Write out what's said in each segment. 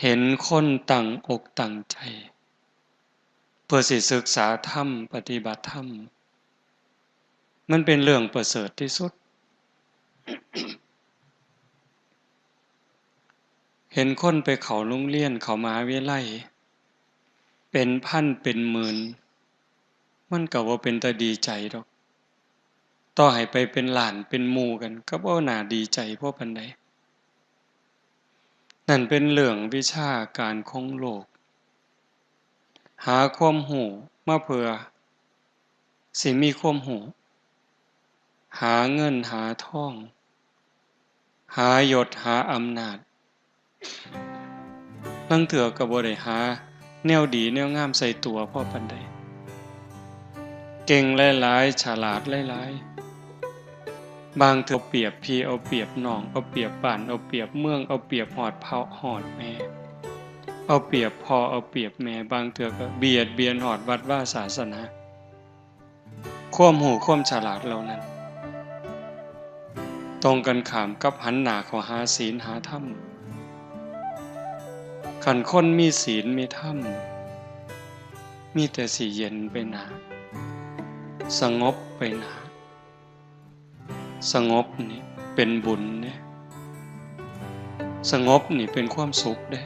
เห็นคนตั้งอกตั้งใจเพื่อสิศึกษาธรรมปฏิบัติธรรมมันเป็นเรื่องประเสริฐที่สุดเห็นคนไปเข้าโรงเรียนเข้ามหาวิทยาลัยเป็นพันเป็นหมื่นมันก็บ่เป็นตาดีใจดอกต่อให้ไปเป็นล้านเป็นหมู่กันก็บ่น่าดีใจพอปานใดนั่นเป็นเรื่องวิชาการของโลกหาความรู้มาเพื่อสิมีความรู้หาเงินหาทองหายศหาอำนาจลางเทื่อก็บ่ได้หาแนวดีแนวงามใส่ตัวพอปานใดเก่งหลายๆฉลาดหลายๆบางเทื่อเอาเปรียบพี่เอาเปรียบน้องเอาเปรียบบ้านเอาเปรียบเมืองเอาเปรียบฮอดเผ่าฮอดแม่เอาเปรียบพ่อเอาเปรียบแม่บางเทื่อก็เบียดเบียนฮอดวัดวาศาสนาความรู้ความฉลาดเหล่านั้นตรงกันข้ามกับหันหน้าเข้าหาศีลหาธรรมคันคนมีศีลมีธรรมมีแต่สิเย็นไปหนาสงบไปหนาสงบนี่เป็นบุญเนี่ยสงบนี่เป็นความสุขเด้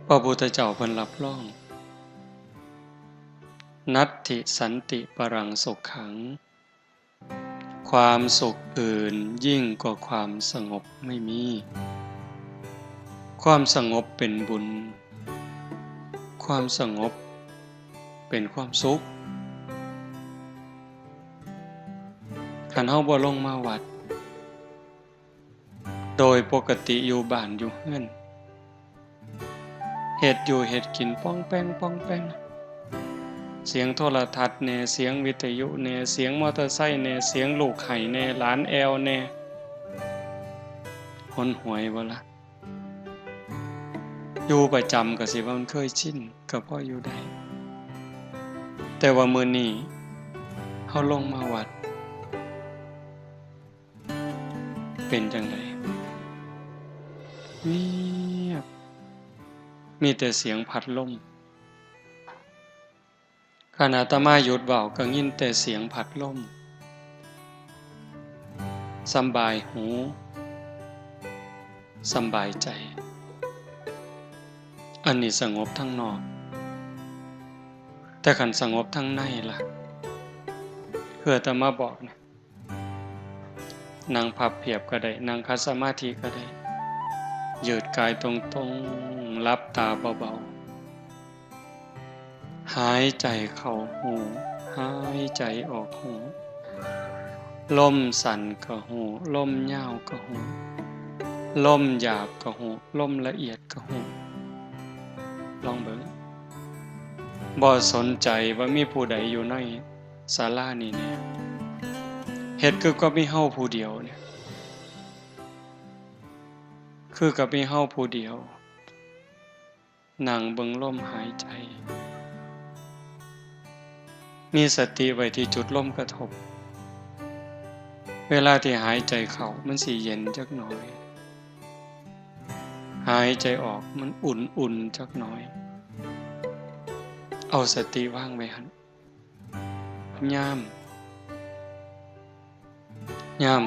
พระพุทธเจ้าเพิ่นรับรองนัตถิสันติปรังสุขขังความสุขอื่นยิ่งกว่าความสงบไม่มีความสงบเป็นบุญความสงบเป็นความสุขคันเฮาบ่ลงมาวัดโดยปกติอยู่บ้านอยู่เรือนเฮ็ดอยู่เฮ็ดกินป้องแป้งป้องแป้งเสียงโทรทัศน์แน่เสียงวิทยุแน่เสียงมอเตอร์ไซค์แน่เสียงลูกไห้แน่หลานแอวแน่หนหวยบ่ล่ะอยู่ประจำก็สิว่ามันเคยชินก็พออยู่ได้แต่ว่ามื้อนี้เฮาลงมาวัดเป็นจังไดเงียบมีแต่เสียงพัดลมขณะอาตมาหยุดเว้าก็ยินแต่เสียงพัดลมสำบายหูสำบายใจอันนี้สงบทั้งนอกแต่คันสงบทั้งในล่ะคืออาตมาบอกนะนั่งพับเพียบก็ได้นั่งคัดสมาธิก็ได้ยืดกายตรงๆหลับตาเบาๆหายใจเข้าหูหายใจออกหูลมสั่นก็หูลมยาวก็หูลมหยาบก็หูลมละเอียดก็หูลองเบิ่งบ่สนใจว่ามีผู้ใดอยู่ในศาลานี้แน่เฮ็ดคือก็มีเฮาผู้เดียวเนี่ยคือกับมีเฮาผู้เดียวนั่งเบิ่งลมหายใจมีสติไว้ที่จุดลมกระทบเวลาที่หายใจเข้ามันสิเย็นจักหน่อยหายใจออกมันอุ่นๆจักหน่อยเอาสติวางไว้หั่นยาม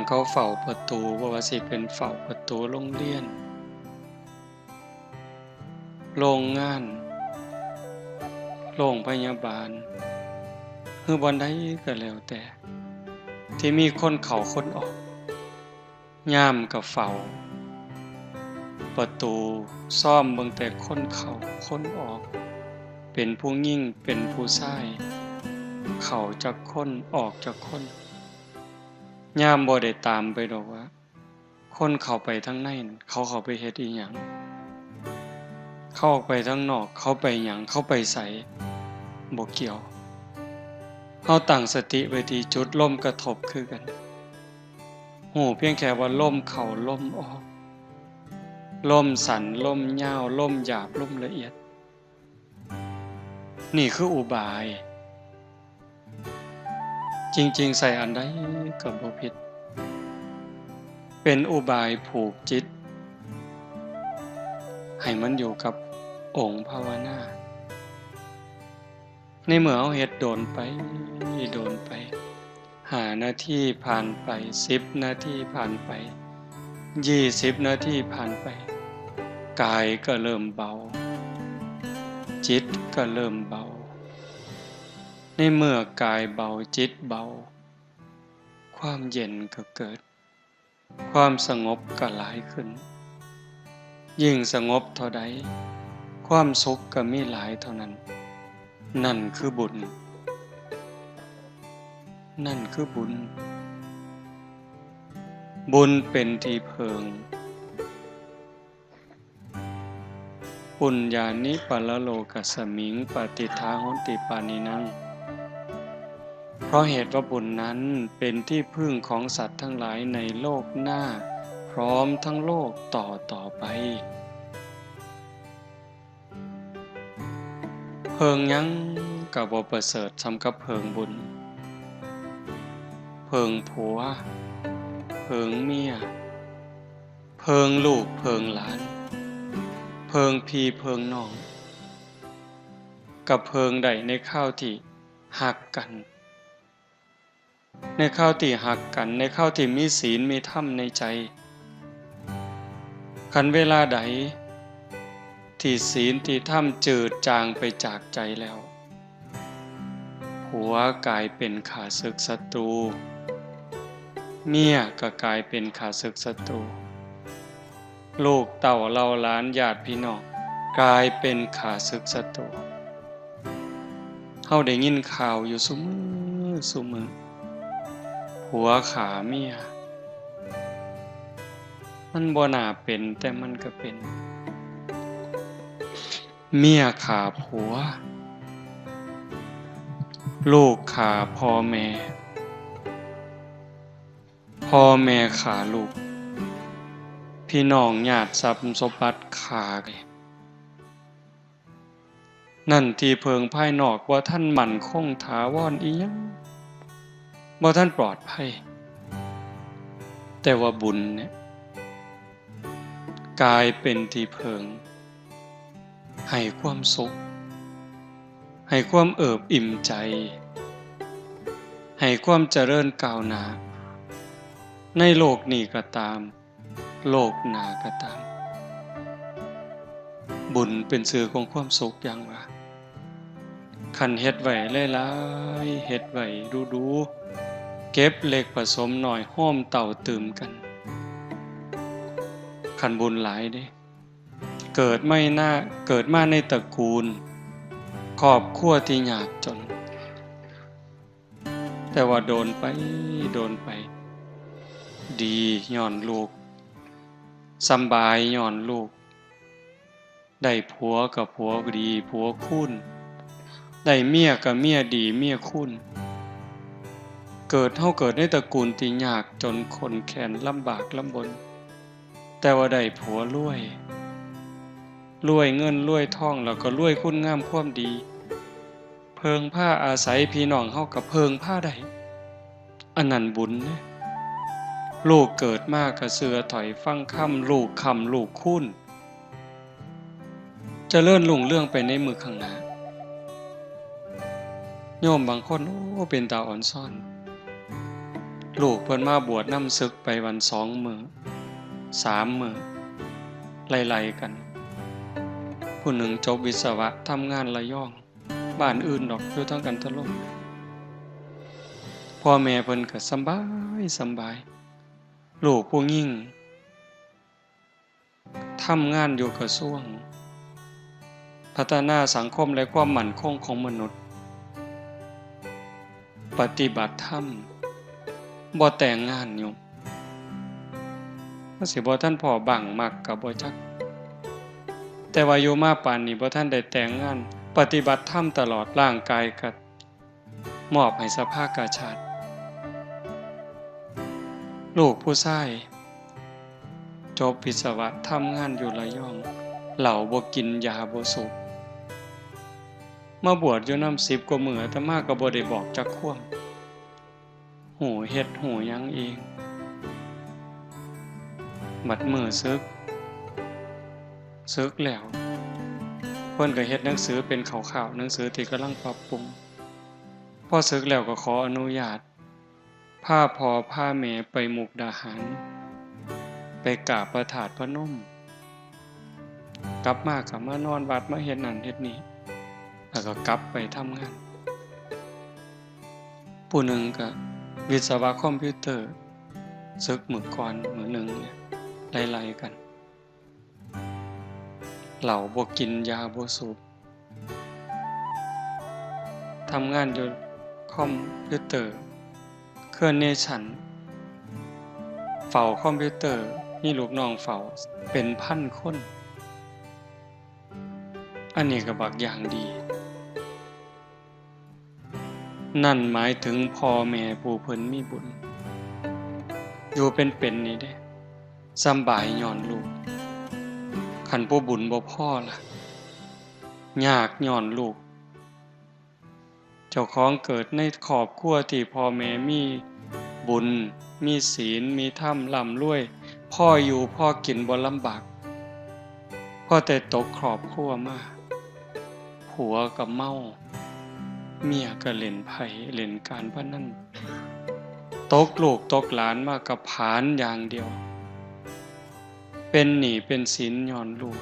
เขาเฝ้าประตูบ่ว่าสิเป็นเฝ้าประตูโรงเรียนโรงงานโรงพยาบาลหรือบ่อนใดก็แล้วแต่ที่มีคนเข้าคนออกยามก็เฝ้าประตูซ่อมเบิ่งแต่คนเข้าคนออกเป็นผู้หญิงเป็นผู้ชายเข้าจักคนออกจักคนยามบ่ได้ตามไปดอกว่าคนเข้าไปทางในเขาเข้าไปเฮ็ดอีหยังเขาออกไปทางนอกเขาไปหยังเขาไปไสบ่เกี่ยวเฮาตั้งสติไว้ที่จุดลมกระทบคือกันฮู้เพียงแค่ว่าลมเข้าลมออกลมสั้นลมยาวลมหยาบลมละเอียดนี่คืออุบายจริงๆใส่อันใดก็บ่ผิด เป็นอุบายผูกจิตให้มันอยู่กับองค์ภาวนาในเมื่อเอาเฮ็ดโดนไป5 นาทีผ่านไป10 นาทีผ่านไป20 นาทีผ่านไปกายก็เริ่มเบาจิตก็เริ่มเบาในเมื่อกายเบาจิตเบาความเย็นก็เกิดความสงบก็หลายขึ้นยิ่งสงบเท่าใดความสุขก็มีหลายเท่านั้นนั่นคือบุญบุญเป็นที่เพิงปุญญานิปะละโลกัสสมิงปฏิทาโหนติปานินังเพราะเหตุว่าบุญนั้นเป็นที่พึ่งของสัตว์ทั้งหลายในโลกหน้าพร้อมทั้งโลกต่อไปเพิงยังก็บ่ประเสริฐสำกับเพิงบุญเพิงผัวเพิงเมียเพิงลูกเพิงหลานเพิงพี่เพิงน้องกับเพิงใดในข้าวที่หักกันในข้าวที่หักกันในข้าวที่มีศีลมีธรรมในใจคันเวลาใดที่ศีลที่ธรรมจืดจางไปจากใจแล้วผัวกลายเป็นข้าศึกศัตรูเมียก็กลายเป็นข้าศึกศัตรูลูกเต่าเล่าหลานญาติพี่น้องกลายเป็นข้าศึกศัตรูเฮาได้ยินข่าวอยู่ซุมื้อผัวขาเมียมันบ่น่าเป็นแต่มันก็เป็นเมียขาผัวลูกขาพ่อแม่พ่อแม่ขาลูกพี่น้องญาติทรัพย์สมบัติขานั่นที่เพิงภายนอกว่าท่านมั่นคงถาวรอีหยังบ่ท่านปลอดภัยแต่ว่าบุญเนี่ยกลายเป็นที่เพิงให้ความสุขให้ความเอิบอิ่มใจให้ความเจริญก้าวหน้าในโลกนี้ก็ตามโลกหน้าก็ตามบุญเป็นสื่อของความสุขอย่างว่าคันเฮ็ดไว้หลายๆเฮ็ดไว้ดูๆเก็บเล็กผสมน้อยห้อมเต่าตื่มกันคันบุญหลายเด้เกิดมาในตระกูลครอบครัวที่ยากจนแต่ว่าโดนไปดีย้อนลูกสำบายย้อนลูกได้ผัวกับผัวดีผัวคุณได้เมียกับเมียดีเมียคุณเกิดในตระกูลที่ยากจนคนแค้นลำบากลำบนแต่ว่าได้ผัวรวยเงินรวยทองแล้วก็รวยคุณงามความดีเพิงผ้าอาศัยพี่น้องเฮากับเพิงผ้าได้อันนั้นบุญนะลูกเกิดมากก็เสือถอยฟังคำลูกคุณเจริญรุ่งเรื่องไปในมือข้างหน้าโยมบางคนเป็นตาอ่อนซ่อนลูกเพิ่นมาบวชนำศึกไปวัน2 มื้อ3 มื้อไล่ๆกันผู้หนึ่งจบวิศวะทำงานระยองบ้านอื่นดอกอยู่ทั้งกันทะลมพ่อแม่เพิ่นก็สำบายลูกผู้หญิงทำงานอยู่กระทรวงพัฒนาสังคมและความมั่นคงของมนุษย์ปฏิบัติธรรมบ่แต่งงานอยู่ว่าสิบ่ท่านพ่อบังมักก็บ่จักแต่ว่าอยู่มาปานนี้บ่ท่านได้แต่งงานปฏิบัติธรรมตลอดร่างกายก็มอบให้สภากาชาติลูกผู้ชายจบวิศวะทำงานอยู่ระยองเหล้าบ่กินยาบ่สูบมาบวชอยู่นำ10 กว่ามื้ออาตมาก็บ่ได้บอกจักความหูเฮ็ดหูหยังเอง บัดมื้อศึกแล้วเพิ่นก็เฮ็ดหนังสือเป็นข่าวๆหนังสือที่กำลังปรับปรุงพอศึกแล้วก็ขออนุญาตพาพ่อพาแม่ไปมุกดาหารไปกราบพระธาตุพนมกลับมาก็มานอนวัดมาเฮ็ดนั่นเฮ็ดนี่แล้วก็กลับไปทำงานผู้หนึ่งก็วิศวะคอมพิวเตอร์ศึกมื้อก่อนมื้อหนึ่งเนี่ยไล่ๆกันเหล้าบ่กินยาบ่สูบทำงานอยู่คอมพิวเตอร์เครื่องเนชั่นเฝ้าคอมพิวเตอร์มีลูกน้องเฝ้าเป็นพันคนอันนี้ก็บักอย่างดีนั่นหมายถึงพ่อแม่ผู้เพิ่นมีบุญอยู่เป็นนี่เด้สำบายย้อนลูกคันผู้บุญบ่พอล่ะยากย้อนลูกเจ้าของเกิดในครอบครัวที่พ่อแม่มีบุญมีศีลมีธรรมร่ำรวยพ่ออยู่พ่อกินบ่ลำบากพ่อแต่ตกครอบครัวมาผัวก็เมาเมียก็เล่นไพ่เล่นการพนันตกลูกตกหลานมากับผานอย่างเดียวเป็นหนี้เป็นสินย้อนลูก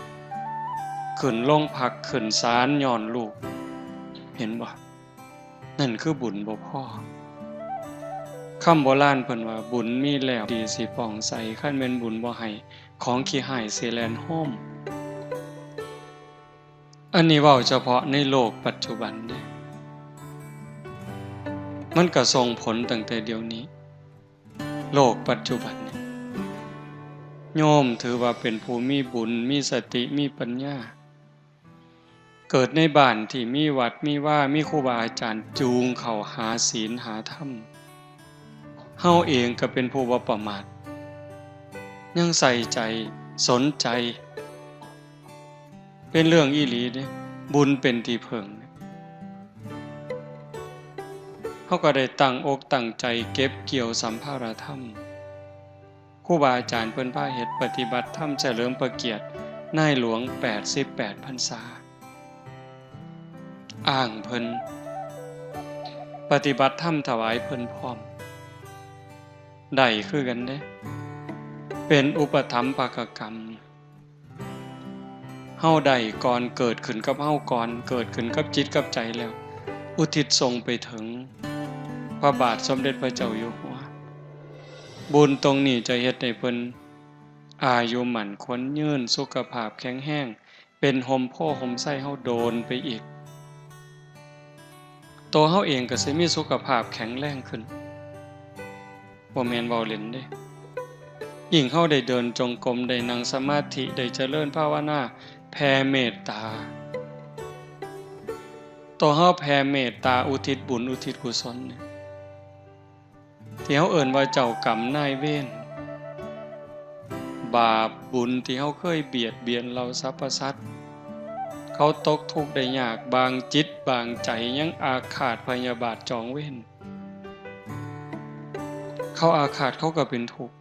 ขึ้นโรงพักขึ้นศาลย้อนลูกเห็นบ่นั่นคือบุญบ่พอคำโบราณเพิ่นว่าบุญมีแล้วดีสิป้องใสคันแม่นบุญบ่ให้ของขี้หายสิแล่นโฮมอันนี้เว้าเฉพาะในโลกปัจจุบันเด้มันก็ส่งผลตั้งแต่เดี๋ยวนี้โลกปัจจุบันเนี่ยโยมถือว่าเป็นผู้มีบุญมีสติมีปัญญาเกิดในบ้านที่มีวัดมีว่ามีครูบาอาจารย์จูงเข้าหาศีลหาธรรมเฮาเองก็เป็นผู้บ่ประมาทยังใส่ใจสนใจเป็นเรื่องอีหลีเด้บุญเป็นที่พึ่งเฮาก็ได้ตั้งอกตั้งใจเก็บเกี่ยวสัมภารธรรมครูบาอาจารย์เพิ่นพาเฮ็ดปฏิบัติธรรมเฉลิมพระเกียรตินายหลวง88พรรษาอ้างเพิ่นปฏิบัติธรรมถวายเพิ่นพร้อมได้คือกันเด้เป็นอุปถัมภกกรรมเฮาได้ก่อนเกิดขึ้นกับเฮาก่อนเกิดขึ้นกับจิตกับใจแล้วอุทิศส่งไปถึงพระบาทสมเด็จพระเจ้าอยู่หัวบุญตรงนี้จะเฮ็ดให้เพิ่นอายุหมั่นขวัญยืนสุขภาพแข็งแรงเป็นห่มโพห่มไส้เฮาโดนไปอีกตัวเฮาเองก็สิมีสุขภาพแข็งแรงขึ้นบ่แม่นเว้าเล่นเด้ยิ่งเฮาได้เดินจงกรมได้นั่งสมาธิได้เจริญภาวนาแผ่เมตตาตัวเฮาแผ่เมตตาอุทิศบุญอุทิศกุศลเนี่ยที่เฮาเอิ้นว่าเจ้ากรรมนายเวรบาปบุญที่เฮาเคยเบียดเบียนเราสรรพสัตว์เขาตกทุกข์ได้ยากบางจิตบางใจยังอาฆาตพยาบาทจองเวรเขาอาฆาตเขาก็เป็นทุกข์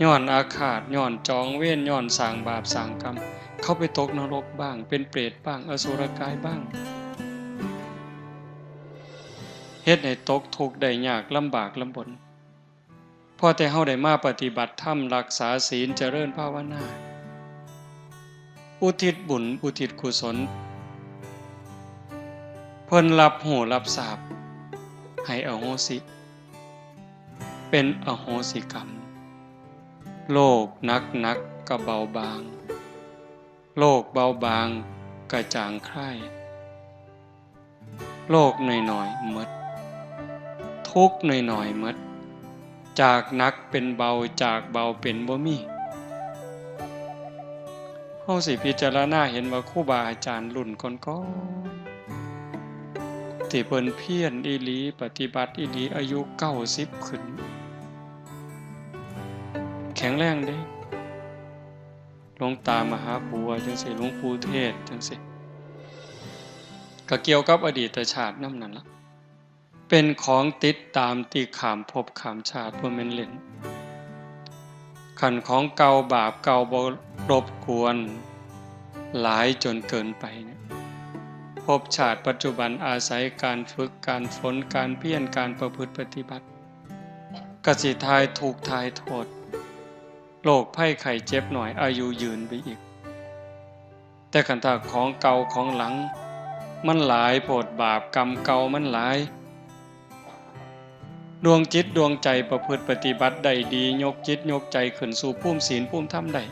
ย้อนอาฆาตย้อนจองเวรย้อนสร้างบาปสร้างกรรมเขาไปตกนรกบ้างเป็นเปรตบ้างอสุรกายบ้างเฮ็ดให้ตกทุกข์ได้ยากลำบากลำบนพอแต่เฮาได้มาปฏิบัติธรรมรักษาศีลเจริญภาวนาอุทิศบุญอุทิศกุศลเพิ่นรับหูรับทราบให้อโหสิเป็นอโหสิกรรมโลกนักก็เบาบางโลกเบาบางก็จางคลายโลกน้อยๆหมดทุกข์น้อยๆหมดจากหนักเป็นเบาจากเบาเป็นบ่มีเฮาสิพิจารณาเห็นว่าครูบาอาจารย์รุ่นก่อนๆที่เพิ่นเพียรอีหลีปฏิบัติอีหลีอายุ90ขึ้นแข็งแรงเด้หลวงตามหาบัวจังซี่หลวงปู่เทศจังซี่ก็เกี่ยวกับอดีตชาตินำนั่นล่ะเป็นของติดตามที่ข้ามภพข้ามชาติบ่แม่นเล่น ขันของเก่าบาปเก่าบ่รบกวนหลายจนเกินไปเนี่ยภพชาติปัจจุบันอาศัยการฝึกการฝนการเพียรการประพฤติปฏิบัติกสิทายถูกทายโทษโรคภัยไข้เจ็บหน่อยอายุยืนไปอีกแต่ขันตาของเก่าของหลังมันหลายโพดบาปกรรมเก่ามันหลายดวงจิตดวงใจประพฤติปฏิบัติได้ดียกจิตยกใจขึ้นสู่ภูมิศีลภูมิธรรมได้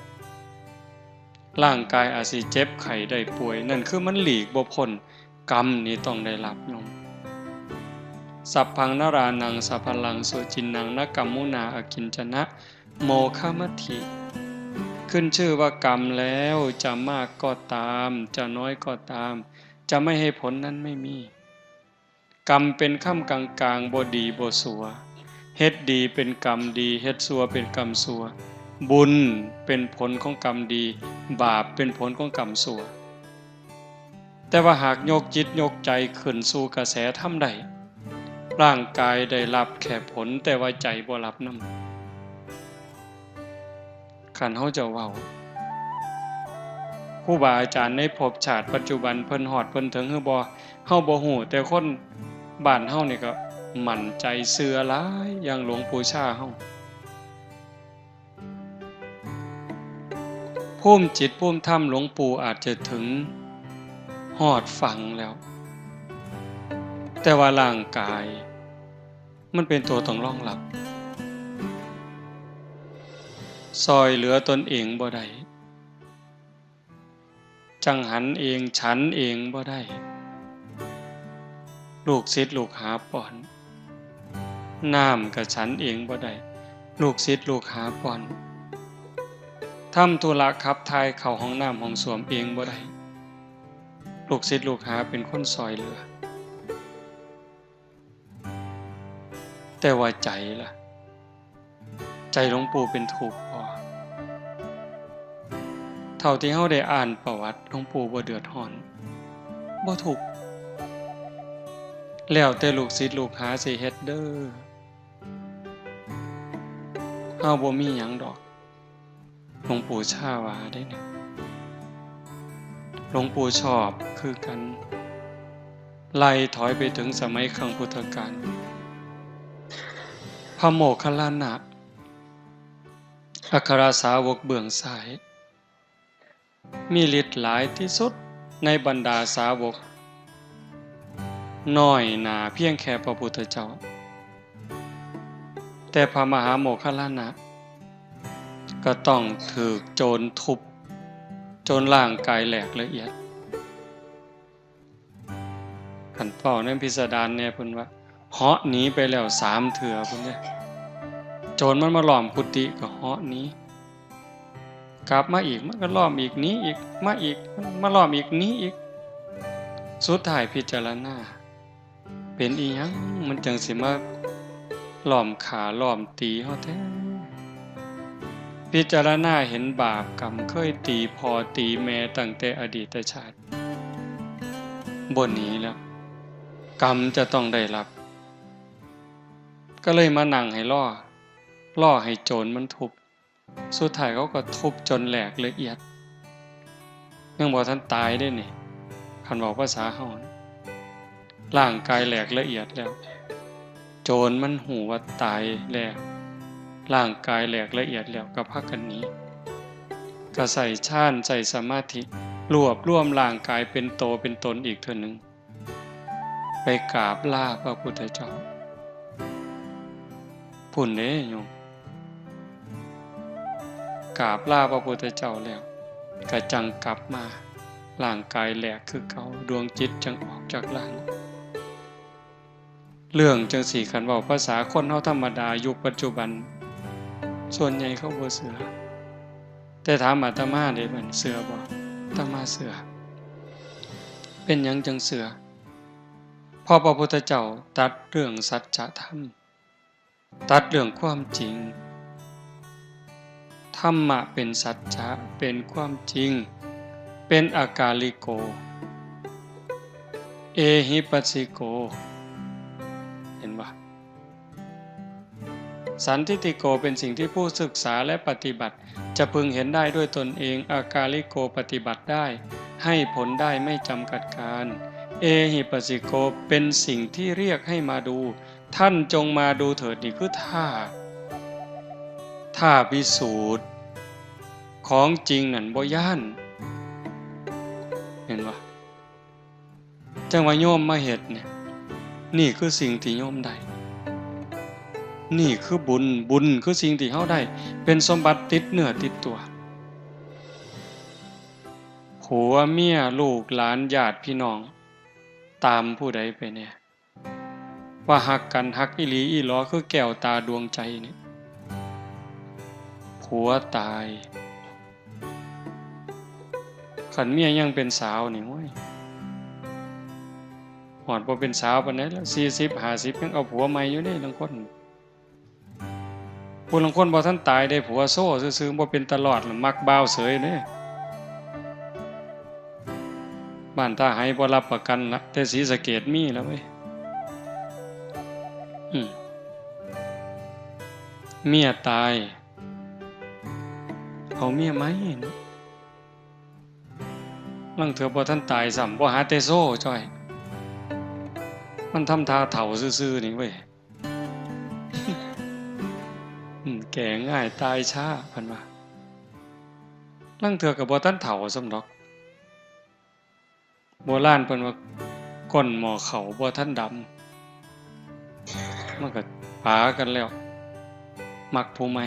ร่างกายอาจสิเจ็บไข้ได้ป่วยนั่นคือมันหลีกบ่พ้นกรรมนี้ต้องได้รับยมสัพพังนรานังสัพพลังโสจินนังนกัมมุนาอกินจนะโมฆมัตถิขึ้นชื่อว่ากรรมแล้วจะมากก็ตามจะน้อยก็ตามจะไม่ให้ผลนั้นไม่มีกรรมเป็นค่ำกลางๆบ่ดีบ่สัวเฮ็ดดีเป็นกรรมดีเฮ็ดสัวเป็นกรรมสัวบุญเป็นผลของกรรมดีบาปเป็นผลของกรรมสัวแต่ว่าหากยกจิตยกใจขึ้นสู่กระแสธรรมได้ร่างกายได้รับแค่ผลแต่ว่าใจบ่รับนำคันเฮาจะเว้าครูบาอาจารย์ในภพชาติปัจจุบันเพิ่นฮอดเพิ่นถึงหรือบ่เฮาบ่ฮู้แต่คนบ้านเฮานี่ก็มั่นใจเชื่อหลายอย่างหลวงปู่ชาเฮาภูมิจิตภูมิธรรมหลวงปู่อาจจะถึงฮอดฝั่งแล้วแต่ว่าร่างกายมันเป็นตัวต้องรองรับซอยเหลือตนเองบ่ได้จังหันเองฉันเองบ่ได้ลูกศิษย์ลูกหาป้อนน้ำกับฉันเองบ่ได้ลูกศิษย์ลูกหาป้อนทำธุระขับถ่ายเข้าห้องน้ำห้องส้วมเองบ่ได้ลูกศิษย์ลูกหาเป็นคนซอยเหลือแต่ว่าใจล่ะใจหลวงปู่เป็นทุกข์พอเท่าที่เฮาได้อ่านประวัติหลวงปู่บ่เดือดร้อนบ่ทุกข์แล้วแต่ลูกศิษย์ลูกหาสิเฮ็ดเด้อเฮาบ่มีหยังดอกหลวงปู่ชาว่าได้เนี่ยหลวงปู่ชอบคือกันไล่ถอยไปถึงสมัยครั้งพุทธกาลพระโมคคัลลานะอัครสาวกเบื้องซ้ายมีฤทธิ์หลายที่สุดในบรรดาสาวกน้อยหนาเพียงแค่พระพุทธเจ้าแต่พระมหาโมคคัลลานะก็ต้องถูกโจรทุบจนร่างกายแหลกละเอียดขันเฝ้าในพิสดารเนี่ยเพิ่นว่าเหาะหนีไปแล้ว3 เทื่อเพิ่นเด้โจรมันมาล้อมกุฏิก็เหาะหนีกลับมาอีกมันก็ล้อมอีกหนีอีกมาอีกมาล้อมอีกหนีอีกสุดท้ายพิจารณาเป็นอีหยังมันจังสิมาล้อมขาล้อมตีเฮาแท้พิจารณาเห็นบาปกรรมเคยตีพ่อตีแม่ตั้งแต่อดีตชาติบ่หนีแล้วกรรมจะต้องได้รับก็เลยมานั่งให้ล่อให้โจรมันทุบสุดท้ายเขาก็ทุบจนแหลกละเอียดยังบ่ทันตายได้นี่คันบอกภาษาเฮาร่างกายแหลกละเอียดแล้วโจรมันหูว่าตายแล้วร่างกายแหลกละเอียดแล้วก็พากันหนีก็ใส่ฌานใส่สมาธิรวบรวมร่างกายเป็นโตเป็นตนอีกเทื่อนึงไปกราบลาพระพุทธเจ้าพุ่นเด้โยมกราบลาพระพุทธเจ้าแล้วก็จังกลับมาร่างกายแหลกคือเก่าดวงจิตจังออกจากร่างเรื่องจังสี่คันเว้าภาษาคนเฮาธรรมดายุคปัจจุบันส่วนใหญ่เขาบ่เชื่อแต่ถามอาตมาได้บัดเชื่อบ่อาตมาเชื่อเป็นหยังจังเชื่อเพราะพระพุทธเจ้าตรัสเรื่องสัจธรรมตรัสเรื่องความจริงธรรมะเป็นสัจจะเป็นความจริงเป็นอากาลิโกเอหิปัสสิโกเห็นบ่ สันทิฏฐิโกเป็นสิ่งที่ผู้ศึกษาและปฏิบัติจะพึงเห็นได้ด้วยตนเองอากาลิโกปฏิบัติได้ให้ผลได้ไม่จำกัดการเอหิปัสสิโกเป็นสิ่งที่เรียกให้มาดูท่านจงมาดูเถิดนี่คือท่าพิสูจน์ของจริงนั่นบ่ย่านเห็นปะจังว่าโยมมาเฮ็ดเนี่ยนี่คือสิ่งที่โยมได้นี่คือบุญคือสิ่งที่เฮาได้เป็นสมบัติติดเนื้อติดตัวผัวเมียลูกหลานญาติพี่น้องตามผู้ใดไปเนี่ยว่าฮักกันฮักอีหลีอีหลอคือแก้วตาดวงใจนี่ผัวตายขันเมียยังเป็นสาวนี่โว้ยหอดบ่เป็นสาวปานใดแล้ว40 50ยังเอาผัวใหม่อยู่นี่บางคนผู้ลางคนบ่ทันตายได้ผัวโซ่ซื่อๆบ่เป็นตลอดมักบ่าวเสยเด้บ้านท่าไห้บ่รับประกันละแต่ศรีสะเกษมีแล้วเว้ยเมียตายเอาเมียไหมลังเถื่อบ่ทันตายซ้ำบ่หาแต่โซ่จ้อยมันทำท่าเฒ่าซื่อๆนี่เว้ยแก่ง่ายตายช้าเพิ่นว่าลังเถื่อก็บ่ทันเฒ่าซ้ำดอกโบราณเพิ่นว่าก้นหม้อข้าวบ่ทันดำมันก็ปากันแล้วมักผู้ใหม่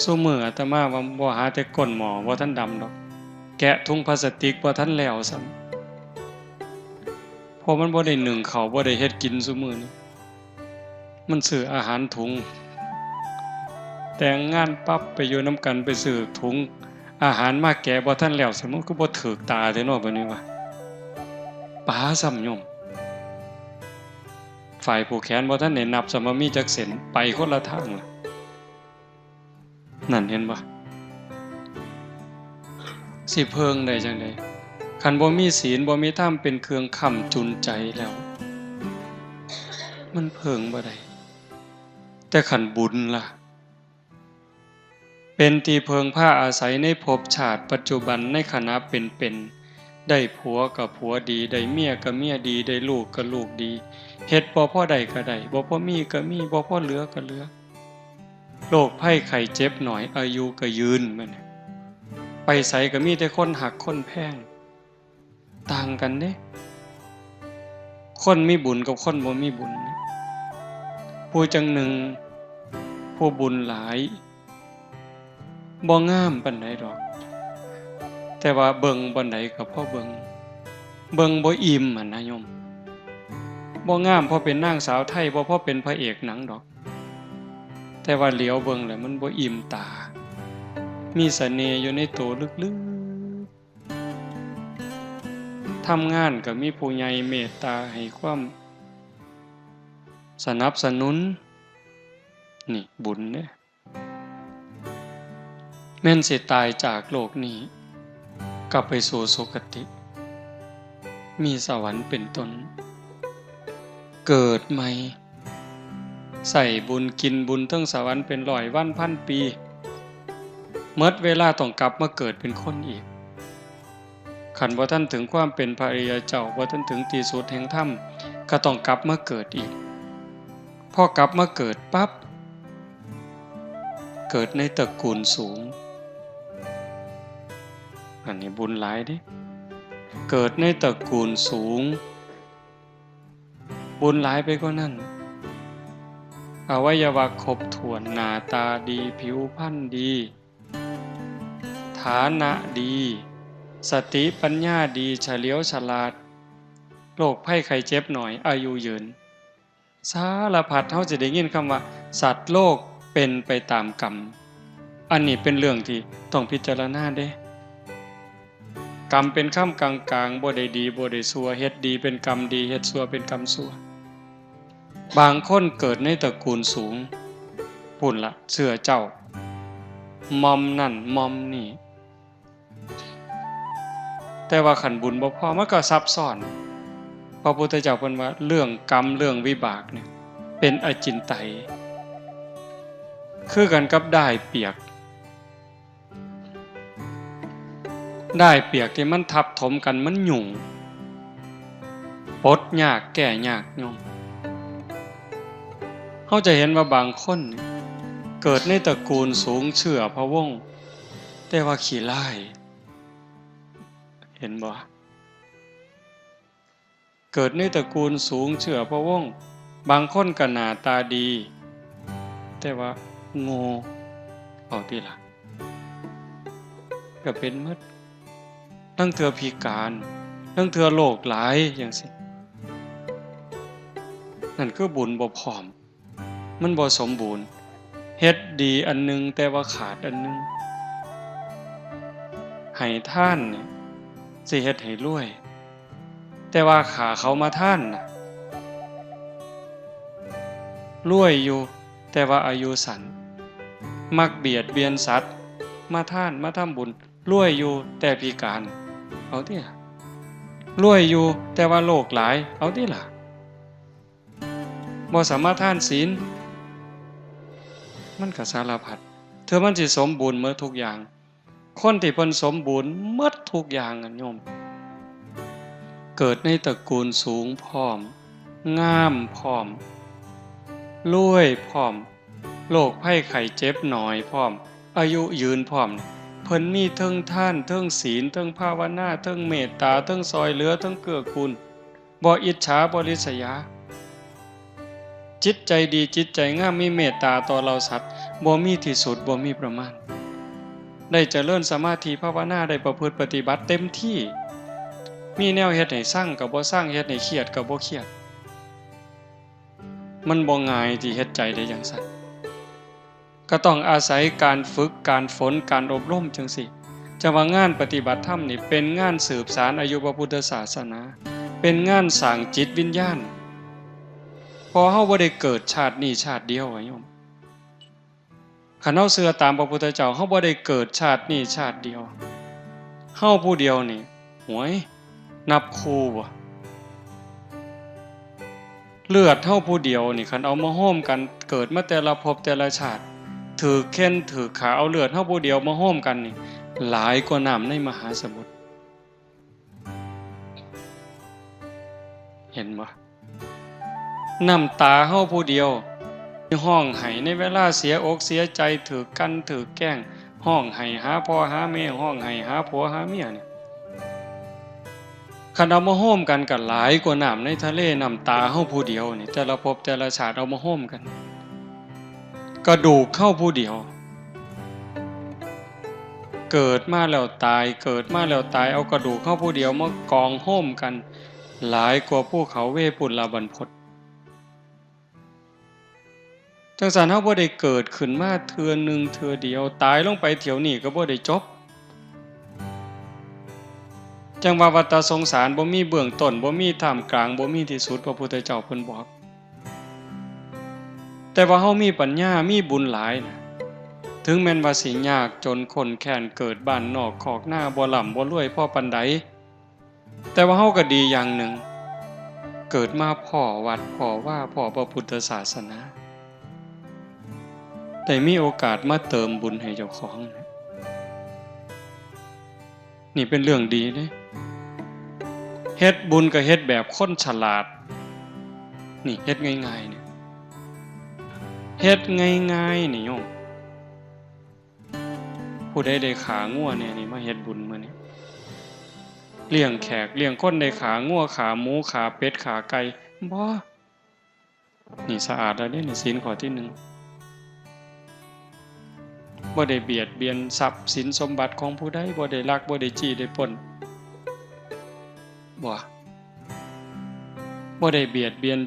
ซุมื้ออาตมาว่าบ่หาแต่ก้นหม้อบ่ทันดำดอกแกะถุงพลาสติกบ่ทันแล้วซ้ำเพราะมันบ่ได้นึ่งข้าวบ่ได้เฮ็ดกินซุมื้อนี้มันซื้ออาหารถุงแต่งงานปั๊บไปอยู่นำกันไปซื้อถุงอาหารมาแก่บ่ทันแล้วสมมุติก็บ่ถูกตาแท้เนาะบัดนี้ว่าป๋าซ้ำโยมฝ่ายผู้แขนบ่ทันได้นับสมมีจักเส้นไปคนละทางล่ะนั่นเห็นบ่สิเพิงได้จังได๋คันบ่มีศีลบ่มีธรรมเป็นเครื่องค้ำจุนใจแล้วมันเพิงบ่ได้แต่คันบุญล่ะเป็นที่เพิงผ้าอาศัยในภพชาติปัจจุบันในขณะเป็นได้ผัวกับผัวดีได้เมียกับเมียดีได้ลูกกับลูกดีเฮ็ดบ่พอได้ก็ได้บ่พอมีก็มีบ่พอเหลือก็เหลือโรคภัยไข้เจ็บหน่อยอายุก็ยืนแม่นไปไสก็มีแต่คนหักคนแพงต่างกันเด้คนมีบุญกับคนบ่มีบุญผู้จังหนึ่งผู้บุญหลายบ่งามปานใดดอกแต่ว่าเบิ่งปานใดก็พอเบิ่งบ่อิ่มหั่นนะโยมบ่งามพอเป็นนางสาวไทยบ่พอเป็นพระเอกหนังดอกแต่ว่าเหลียวเบิ่งแล้วมันบ่อิ่มตามีเสน่ห์อยู่ในตัวลึกๆทำงานก็มีผู้ใหญ่เมตตาให้ความสนับสนุนนี่บุญเด้แม่นสิตายจากโลกนี้กลับไปสู่สุคติมีสวรรค์เป็นต้นเกิดใหม่ใส่บุญกินบุญทั้งสวรรค์เป็น100 วันพันปีหมดเวลาต้องกลับมาเกิดเป็นคนอีกขันบ่ทันถึงความเป็นพระอริยเจ้าบ่ทันถึงที่สุดแห่งธรรมก็ต้องกลับมาเกิดอีกพอกลับมาเกิดปั๊บเกิดในตระกูลสูงอันนี้บุญหลายดิเกิดในตระกูลสูงบุญหลายไปกว่านั้นอวัยวะครบถ้วนหน้าตาดีผิวพรรณดีฐานะดีสติปัญญาดีเฉลียวฉลาดโรคภัยไข้เจ็บหน่อยอายุยืนสารพัดเฮาจะได้ยินคำว่าสัตว์โลกเป็นไปตามกรรมอันนี้เป็นเรื่องที่ต้องพิจารณาเด้กรรมเป็นค่ำกลางๆบ่ได้ดีบ่ได้ชั่วเฮ็ดดีเป็นกรรมดีเฮ็ดชั่วเป็นกรรมชั่วบางคนเกิดในตระกูลสูงปุ่นละเชื่อเจ้ามอมนั่นมอมนี่แต่ว่าขันบุญบ่พอมันก็ซับซ้อนพระพุทธเจ้าเพิ่นว่าเรื่องกรรมเรื่องวิบากเนี่ยเป็นอจินไตย คือกันกับได้เปียกได้เปียกที่มันทับถมกันมันหยุ่งปลดยากแก้ยากโยมเขาจะเห็นว่าบางคนเกิดในตระกูลสูงเชื่อพระวงศ์แต่ว่าขี้ร้ายเห็นบ่เกิดในตระกูลสูงเชื่อพระวงศ์บางคนก็หน้าตาดีแต่ว่าโง่เอาที่ล่ะก็เป็นหมดทั้งเทื่อพิการทั้งเทื่อโรคหลายอย่างสินั่นคือบุญบ่พร้อมมันบ่สมบูรณ์เฮ็ดดีอันนึงแต่ว่าขาดอันนึงให้ท่านนี่สิเฮ็ดให้รวยแต่ว่าขาเขามาท่านน่ะรวยอยู่แต่ว่าอายุสั้นมักเบียดเบียนสัตว์มาท่านมาทำบุญรวยอยู่แต่พิการเอาติล่ะรวยอยู่แต่ว่าโรคหลายเอาติล่ะบ่สามารถทานศีลมันก็สารพัดเธอมันสิสมบูรณ์หมดทุกอย่างคนที่เพิ่นสมบูรณ์หมดทุกอย่างอะโยมเกิดในตระกูลสูงพร้อมงามพร้อมรวยพร้อมโรคภัยไข้เจ็บน้อยพร้อมอายุยืนพร้อมเพิ่นมีเทิงทานเทิงศีลเทิงภาวนาเทิงเมตตาเทิงซอยเหลือเทิงเกื้อกูลบ่อิจฉาบ่ริษยาจิตใจดีจิตใจงามมีเมตตาต่อเราสัตว์บ่มีที่สุดบ่มีประมาณได้เจริญสมาธิภาวนาได้ประพฤติปฏิบัติเต็มที่มีแนวเฮ็ดให้สร้างก็บ่สร้างเฮ็ดให้เครียดก็บ่เครียดมันบ่ง่ายที่เฮ็ดใจได้จังซั่นก็ต้องอาศัยการฝึกการฝนการอบรมจังซี่จะว่างานปฏิบัติธรรมนี่เป็นงานสืบสานอายุพระพุทธศาสนาเป็นงานสร้างจิตวิญญาณพอเฮาบ่ได้เกิดชาตินี้ชาติเดียวโยมคันเฮาเชื่อตามพระพุทธเจ้าเฮาบ่ได้เกิดชาตินี้ชาติเดียวเฮาผู้เดียวนี่หวยนับคู่บ่เลือดเฮาผู้เดียวนี่คันเอามาโฮมกันเกิดมาแต่ละภพแต่ละชาติถือเค้นถือขาเอาเลือดเฮาผู้เดียวมาโฮมกันนี่หลายกว่าน้ำในมหาสมุทรเห็นบ่น้ำตาเฮาผู้เดียวห้องไห้ในเวลาเสียอกเสียใจถือกันถือแกล้งห้องไห้หาพ่อหาแม่ห้องไห้หาผัวหาเมียนี่คันเอามาโฮมกันก็หลายกว่าน้ำในทะเลน้ำตาเฮาผู้เดียวนี่แต่ละภพแต่ละชาติเอามาโฮมกันกระดูกเฮาผู้เดียวเกิดมาแล้วตายเกิดมาแล้วตายเอากระดูกเฮาผู้เดียวมากองโฮมกันหลายกว่าภูเขาเวปุลลบรรพตจังซั่นเฮาบ่ได้เกิดขึ้นมาเทื่อนึงเทื่อเดียวตายลงไปเที่ยวนี้ก็บ่ได้จบจังว่าวัฏสงสารบ่มีเบื้องต้นบ่มีท่ามกลางบ่มีที่สุดพระพุทธเจ้าเพิ่นบอกแต่ว่าเฮามีปัญญามีบุญหลายนะถึงแม้นว่าสิยากจนคนแค้นเกิดบ้านนอกคอกหน้าบ่ร่ำบ่รวยพอปานใดแต่ว่าเฮาก็ดีอย่างหนึ่งเกิดมาพ่อวัดพ่อว่าพ่อพระพุทธศาสนาได้มีโอกาสมาเติมบุญให้เจ้าของนี่เป็นเรื่องดีเด้เฮ็ดบุญก็เฮ็ดแบบคนฉลาดนี่เฮ็ดง่ายๆนี่เฮ็ดง่ายๆนี่โยมผู้ใดได้ขางัวเนี่ยนี่มาเฮ็ดบุญมื้อนี้เลี้ยงแขกเลี้ยงคนได้ขางัวขาหมูขาเป็ดขาไก่บ่นี่สะอาดแล้วเด้นี่ศีลข้อที่1บ่ได้เบียดเบียนทรัพย์สินสมบัติของผู้ใดบ่ได้ลักบ่ได้จี้ได้ปล้นบ่ได้เบียดเบียน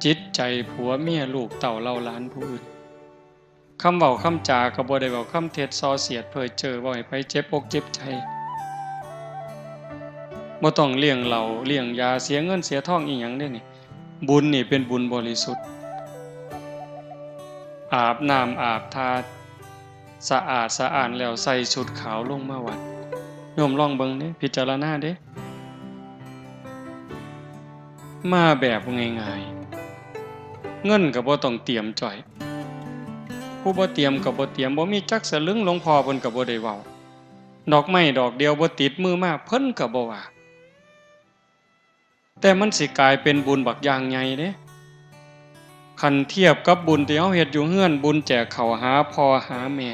จิตใจผัวเมียลูกเต้าเล่าหลานผู้อื่นคำเว้าคำจาก็บ่ได้เว้าคำเท็จส่อเสียดเพ้อเจ้อเว้าให้ไผเจ็บอกเจ็บใจบ่ต้องเลี้ยงเหล้าเลี้ยงยาเสียเงินเสียทองอีหยังเด้นี่บุญนี่เป็นบุญบริสุทธิ์อาบน้ำอาบทาสะอาดสะอ้านแล้วใส่ชุดขาวลงมาวัดโยมลองเบิ่งเด้พิจารณาเด้มาแบบง่ายๆเงินก็บ่ต้องเตรียมจ่อย ผู้บ่เตรียมก็บ่เตรียมบ่มีจักสลึงหลวงพ่อเพิ่นก็บ่ได้เว้าดอกไม้ดอกเดียวบ่ติดมือมาเพิ่นก็บ่ว่าแต่มันสิกลายเป็นบุญบักอย่างใหญ่เด้คันเทียบกับบุญที่เฮาเฮ็ดอยู่เฮือนบุญแจกข้าวหาพ่อหาแม่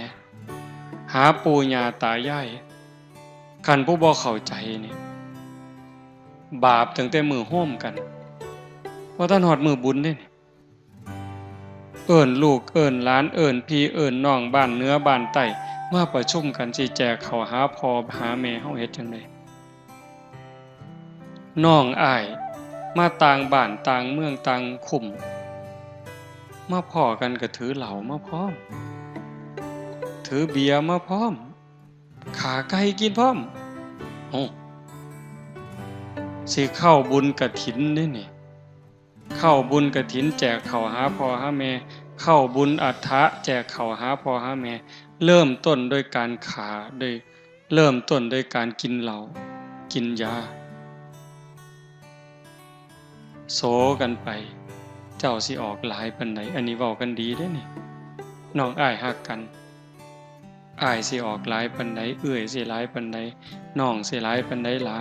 หาปู่ย่าตายายคันผู้บ่เข้าใจนี่บาปตั้งแต่มื้อโฮมกันบ่ทันฮอดมื้อบุญเด้นี่เอิ้นลูกเอิ้นหลานเอิ้นพี่เอิ้นน้องบ้านเหนือบ้านใต้มาประชุมกันสิแจกข้าวหาพ่อหาแม่เฮาเฮ็ดจังได๋น้องอ้ายมาต่างบ้านต่างเมืองต่างคุ้มมาพ้อกันก็ถือเหล้ามาพร้อมถือเบียร์มาพร้อมขาไก่กินพร้อมโอ้สิเข้าบุญกฐินเด้นี่เข้าบุญกฐินแจกข้าวหาพ่อหาแม่เข้าบุญอัฏฐะแจกข้าวหาพ่อหาแม่เริ่มต้นด้วยการขาด้วยเริ่มต้นด้วยการกินเหล้ากินยาโสกันไปเจ้าสิออกหลายปานใดอันนี้เว้ากันดีเด้นี่น้องอ้ายฮักกันอ้ายสิออกหลายปานใดเอื้อยสิหลายปานใดน้องสิหลายปานใดหลา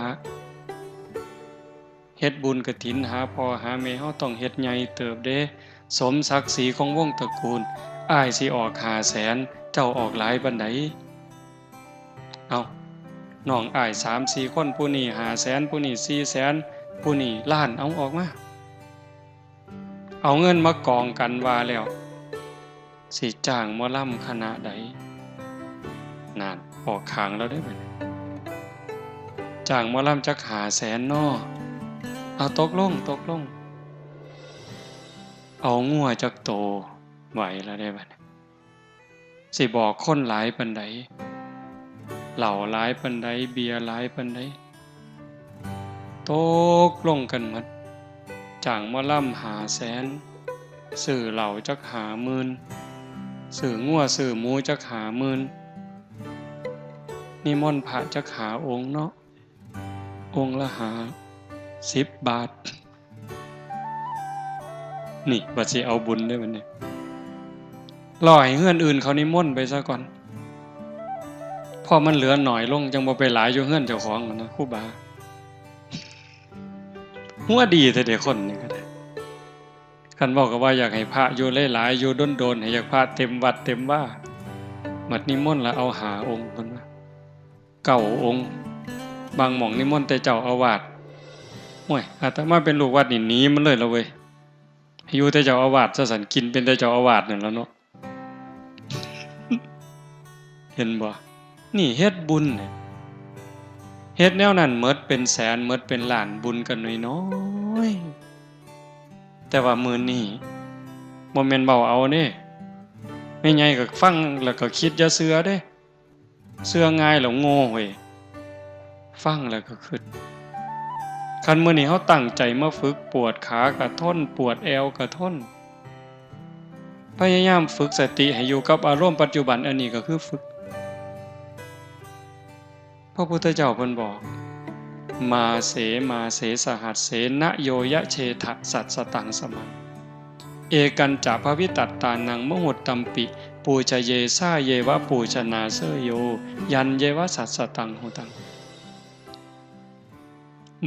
เฮ็ดบุญกฐินหาพ่อหาแม่เฮาต้องเฮ็ดใหญ่เติบเด้สมศักดิ์ศรีของวงตระกูลอ้ายสิออก500,000เจ้าออกหลายปานใดเอาน้องอ้าย 3-4 คนผู้นี้500,000ผู้นี้400,000ผู้นี้ล้านเอาออกมาเอาเงินมากองกันว่าแล้วสิจ้างหมอลำคณะใดนั่นออกข้างแล้วได้บัดจ้างหมอลำจัก500,000น้อเอาตกลงเอางัวจักโตไหวแล้วได้บัดสิบอกคนหลายปานใดเหล้าหลายปานใดเบียร์หลายปานใดตกลงกันหมดจ้างหมอลำ500,000ซื้อเหล้าจัก50,000ซื้องัวซื้อหมูจัก50,000นิมนต์พระจักองค์เนาะองค์ละ10 บาทนี่บัดสิเอาบุญได้บัดนี้รอให้เฮือนอื่นเขานิมนต์ไปซะก่อนพอมันเหลือหน่อยลงจังบ่ไปหลายอยู่เฮือนเจ้าของนะครูบาหัวดีแต่เด็กคนนี่ก็ได้คันบอกก็ว่าอยากให้พระอยู่หลายๆอยู่โดนๆให้อยากพระเต็มวัดเต็มว่ามัดนิมนต์แล้วเอา5 องค์เพิ่นว่า9 องค์บางหม่องนิมนต์แต่เจ้าอาวาสโอ้ยอาตมาเป็นลูกวัดนี่หนีมันเลยละเว้ยอยู่แต่เจ้าอาวาสซะสั่นกินเป็นแต่เจ้าอาวาสนั่นแล้วเนาะ เห็นบ่นี่เฮ็ดบุญเนี่ยเฮ็ดแนวนั้นหมดเป็นแสนหมดเป็นล้านบุญกันน้อยๆแต่ว่ามื้อนี้บ่แม่นเว้าเอาเด้แม่ใหญ่ก็ฟังแล้วก็คิดอย่าเชื่อเด้เชื่อง่ายแล้วโง่เว้ยฟังแล้วก็คิดคันมื้อนี้เฮาตั้งใจมาฝึกปวดขาก็ทนปวดแอวก็ทนพยายามฝึกสติให้อยู่กับอารมณ์ปัจจุบันอันนี้ก็คือฝึกพระพุทธเจ้าเพิ่นบอกมาเสสหัสเสนะโยยะเชทะสัตสตังสมังเอกันจะภวิตัตตานังมหุตตัมปิปูชเยสาเยวะปูชนาเสยโยยันเยวะสัตสตังหุตัง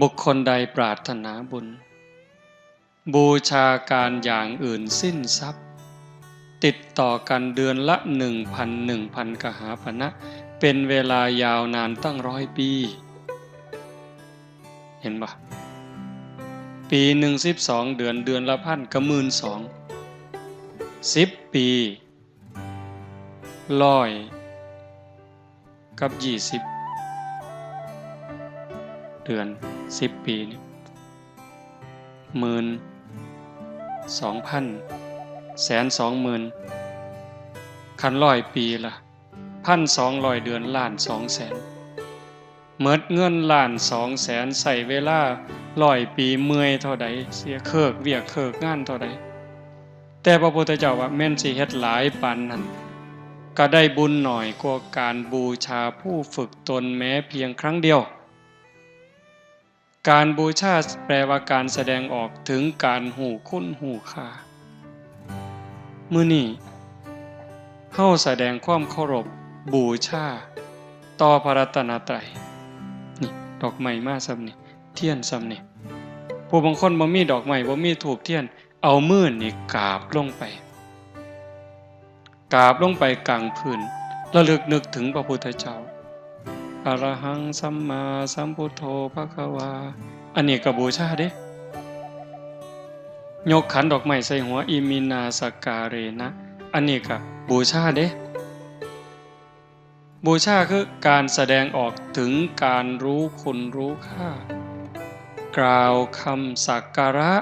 บุคคลใดปรารถนาบุญบูชาการอย่างอื่นสิ้นทรัพย์ติดต่อกันเดือนละ 1,000 กหาปณะเป็นเวลายาวนานตั้ง100 ปีเห็นปะปีหนึ่ง12 เดือนเดือนละ1,000ก็12,000 10 ปี100 กับ 20 เดือน10 ปีนี่12,000 120,000คัน100 ปีล่ะ1,200 เดือน1,200,000เมิดเงิน1,200,000ใส่เวลา100 ปีเมื่อยเท่าใดเสียเคิกเวียกเคิกงานเท่าใดแต่พระพุทธเจ้าว่าแม่นสิเฮ็ดหลายปานนั้นก็ได้บุญหน่อยกว่าการบูชาผู้ฝึกตนแม้เพียงครั้งเดียวการบูชาแปลว่าการแสดงออกถึงการหูคุณหูค่ามื้อนี้ เฮาแสดงความเคารพบูชาต่อพระรัตนตรัยนี่ดอกไม้มาซ้ำนี่เทียนซ้ำนี่ผู้บางคนบ่มีดอกไม้บ่มีธูปเทียนเอามือนี่กราบลงไปกลางพื้นระลึกนึกถึงพระพุทธเจ้าอะระหังสัมมาสัมพุทโธภควาอันนี้ก็บูชาเด้ยกขันดอกไม้ใส่หัวอิมินาสการเรนะอันนี้ก็บูชาเด้บูชาคือการแสดงออกถึงการรู้คุณรู้ค่ากล่าวคำสักการะ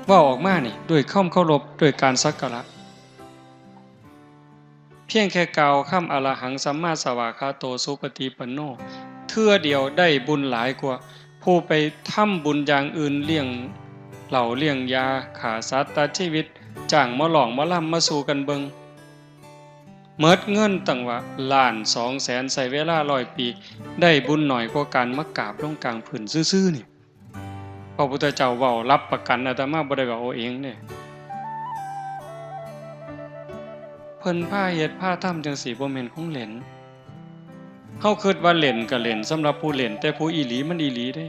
ว่าออกมานี่ด้วยคำเคารพด้วยการสักการะเพียงแค่กล่าวคำอรหังสัมมาสวากขาโตสุปฏิปันโนเทื่อเดียวได้บุญหลายกว่าผู้ไปทำบุญอย่างอื่นเลี้ยงเหล่าเลี้ยงยาขาสัตว์ตัดชีวิตจ้างมาหลองมาล่ำมาสู่กันเบิงเมิดเงินตั้งว่าล้าน200,000ใส่เวลา100 ปีได้บุญหน่อยกว่าการมากราบลงกลางพื้นซื่อๆนี่พระพุทธเจ้าเว้ารับประกันอาตมาบ่ได้ว่าเอาเองเนี่ยเพิ่นพาเฮ็ดพาทำจังซี่บ่แม่นของเล่นเฮาคิดว่าเล่นก็เล่นสำหรับผู้เล่นแต่ผู้อีหลีมันอีหลีเด้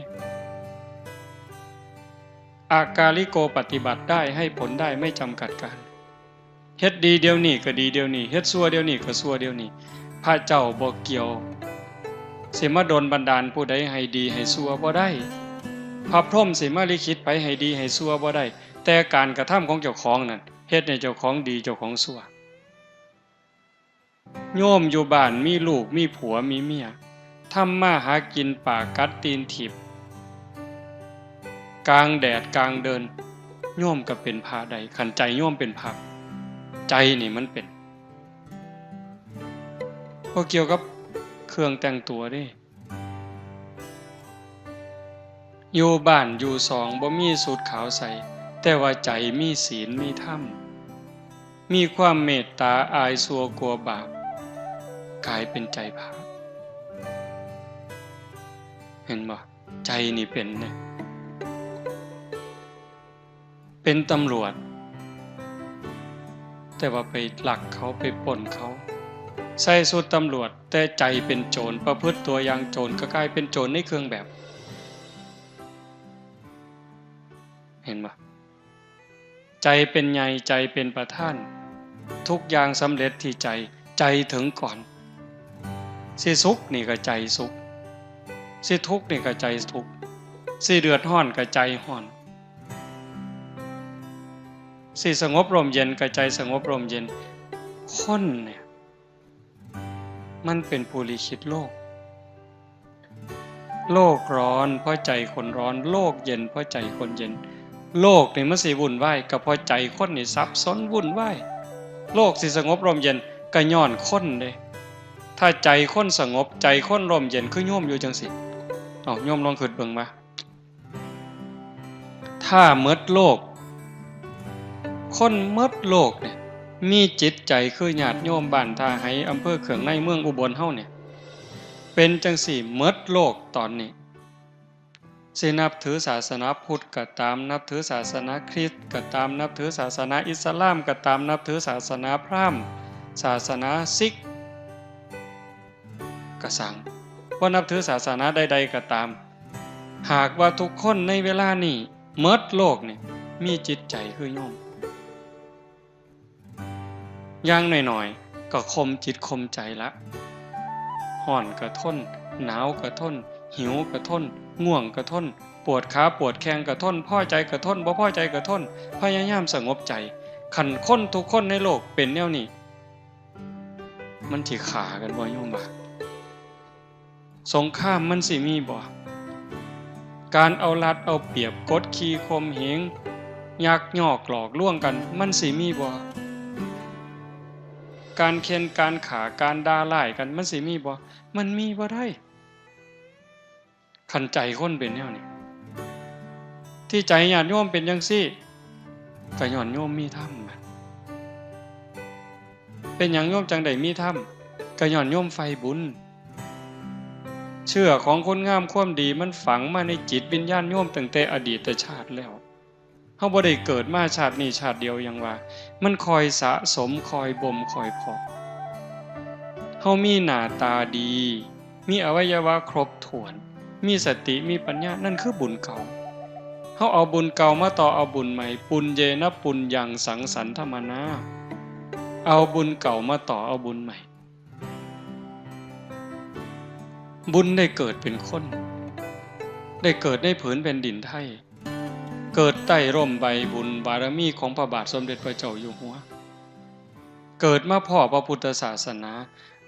อากาลิโกปฏิบัติได้ให้ผลได้ไม่จำกัดการเฮ็ดดีเดี๋ยวนี้ก็ดีเดี๋ยวนี้เฮ็ดชั่วเดี๋ยวนี้ก็ชั่วเดี๋ยวนี้พระเจ้าบ่เกี่ยวสิมาดลบันดาลผู้ใดให้ดีให้ชั่วบ่ได้พระพรหมสิมาลิขิตไปให้ดีให้ชั่วบ่ได้แต่การกระทำของเจ้าของนั่นเฮ็ดให้เจ้าของดีเจ้าของชั่วโยมอยู่บ้านมีลูกมีผัวมีเมียทำมาหากินปากกัดตีนถีบกลางแดดกลางเดินโยมก็เป็นพระใดขันใจโยมเป็นพระใจนี่มันเป็นพอเกี่ยวกับเครื่องแต่งตัวเด้อยู่บ้านอยู่สองบ่มีสูทขาวใสแต่ว่าใจมีศีลมีธรรมมีความเมตตาอายสัวกลัวบาปกลายเป็นใจพระเห็นบ่ใจนี่เป็นเนี่ยเป็นตำรวจแต่ว่าไปหลักเขาไปปล้นเขาใส่สูทตำรวจแต่ใจเป็นโจรประพฤติตัวอย่างโจรก็กลายเป็นโจรในเครื่องแบบเห็นบ่ใจเป็นใหญ่ใจเป็นประธานทุกอย่างสำเร็จที่ใจถึงก่อนสิสุขนี่ก็ใจสุขสิทุกข์นี่ก็ใจทุกข์สิเดือดร้อนก็ใจร้อนสิสงบร่มเย็นก็ใจสงบร่มเย็นคนเนี่ยมันเป็นผู้ลิขิตโลกร้อนเพราะใจคนร้อนโลกเย็นเพราะใจคนเย็นโลกนี่มันสิวุ่นวายก็เพราะใจคนนี่สับสนวุ่นวายโลกสิสงบร่มเย็นก็ย้อนคนเด้ถ้าใจคนสงบใจคนร่มเย็นคือโยมอยู่จังสิโยมลองคิดเบิ่งมาถ้าหมดโลกคนหมดโลกเนี่ยมีจิตใจคือญาติโยมบ้านท่าไห้อำเภอเขืองในเมืองอุบลเฮาเนี่ยเป็นจังสี่หมดโลกตอนนี้สินับถือศาสนาพุทธก็ตามนับถือศาสนาคริสต์ก็ตามนับถือศาสนาอิสลามก็ตามนับถือศาสนาพราหมณ์ศาสนาซิกก็สั่งว่านับถือศาสนาใดๆก็ตามหากว่าทุกคนในเวลานี้หมดโลกนี่มีจิตใจคือโยมอย่างหน่อยๆก็คมจิตคมใจละห่อนก็ทนหนาวก็ทนหิวก็ทนง่วงก็ทนปวดขาปวดแข้งก็ทนพอใจก็ทนบ่พอใจก็ทนพยายามสงบใจขันคนทุกคนในโลกเป็นแนวนี้มันสิขากันบ่โยมบ่สงครามมันสิมีบ่การเอารัดเอาเปรียบกดขี่ข่มเหงยักยอกหลอกลวงกันมันสิมีบ่การเค้นการขาการด่าร้ายกันมันสิมีบ่มันมีบ่ได้ขันใจคนเป็นแนวนี้ที่ใจญาติโยมเป็นจังซี่ก็ย้อนโยมมีธรรมเป็นหยังโยมจังได้มีธรรมก็ย้อนโยมไฟบุญเชื่อของคนงามความดีมันฝังมาในจิตวิญญาณโยมตั้งแต่อดีตชาติแล้ว าบ่ได้เกิดมาชาตินี้ชาติเดียวอย่างว่ามันคอยสะสมคอยบ่มคอยเพาะเฮามีหน้าตาดีมีอวัยวะครบถ้วนมีสติมีปัญญานั่นคือบุญเก่าเฮาเอาบุญเก่ามาต่อเอาบุญใหม่ปุญเยนะปุญญังสังสรรธรรมนาเอาบุญเก่ามาต่อเอาบุญใหม่บุญได้เกิดเป็นคนได้เกิดในผืนแผ่นดินไทยเกิดใต้ร่มใบบุญบารมีของพระบาทสมเด็จพระเจ้าอยู่หัวเกิดมาพ่อพระพุทธศาสนา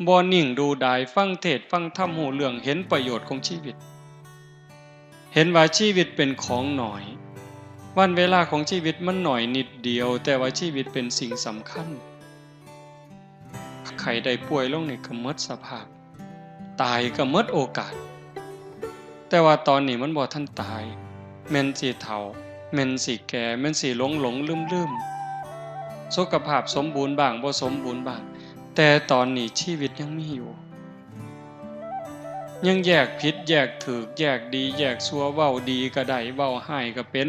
บ่นิ่งดูดายฟังเทศน์ฟังธรรมหูเรื่องเห็นประโยชน์ของชีวิตเห็นว่าชีวิตเป็นของหน่อยวันเวลาของชีวิตมันหน่อยนิดเดียวแต่ว่าชีวิตเป็นสิ่งสำคัญใครได้ป่วยลงนี่ก็หมดสภาพตายก็หมดโอกาสแต่ว่าตอนนี้มันบ่ทันตายแม่นสิเฒ่าแม่นสิแก่แม่นสิหลงลืมสุขภาพสมบูรณ์บ้างบ่สมบูรณ์บ้างแต่ตอนนี้ชีวิตยังมีอยู่ยังแยกผิดแยกถูกแยกดีแยกชั่วเว้าดีก็ได้เว้าร้ายก็เป็น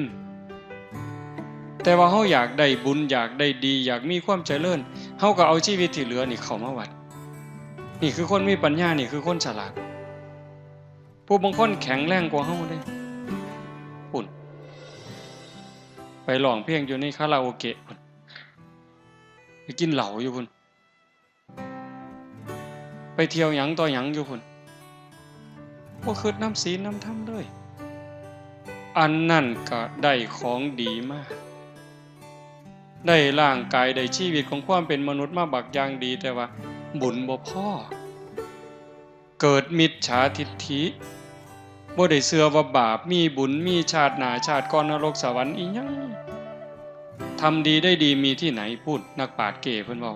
แต่ว่าเฮาอยากได้บุญอยากได้ดีอยากมีความเจริญเฮาก็เอาชีวิตที่เหลือนี่เข้ามาวัดนี่คือคนมีปัญญานี่คือคนฉลาดผู้บางคนแข็งแรงกว่าเฮาเด้ปุ่นไปร้องเพลงอยู่ในคาราโอเกะพุ่นไปกินเหล้าอยู่พุ่นไปเที่ยวหยังต่อหยังอยู่พุ่นบ่คิดน้ำศีลน้ำธรรมเลยอันนั่นก็ได้ของดีมากได้ร่างกายได้ชีวิตของความเป็นมนุษย์มาบักอย่างดีแต่ว่าบุญบ่พอเกิดมิจฉาทิฏฐิบ่ได้เชื่อว่าบาปมีบุญมีชาติหน้าชาติก่อนนรกสวรรค์อีหยังทำดีได้ดีมีที่ไหนพูดนักปราชญ์เก๋เพิ่นเว้า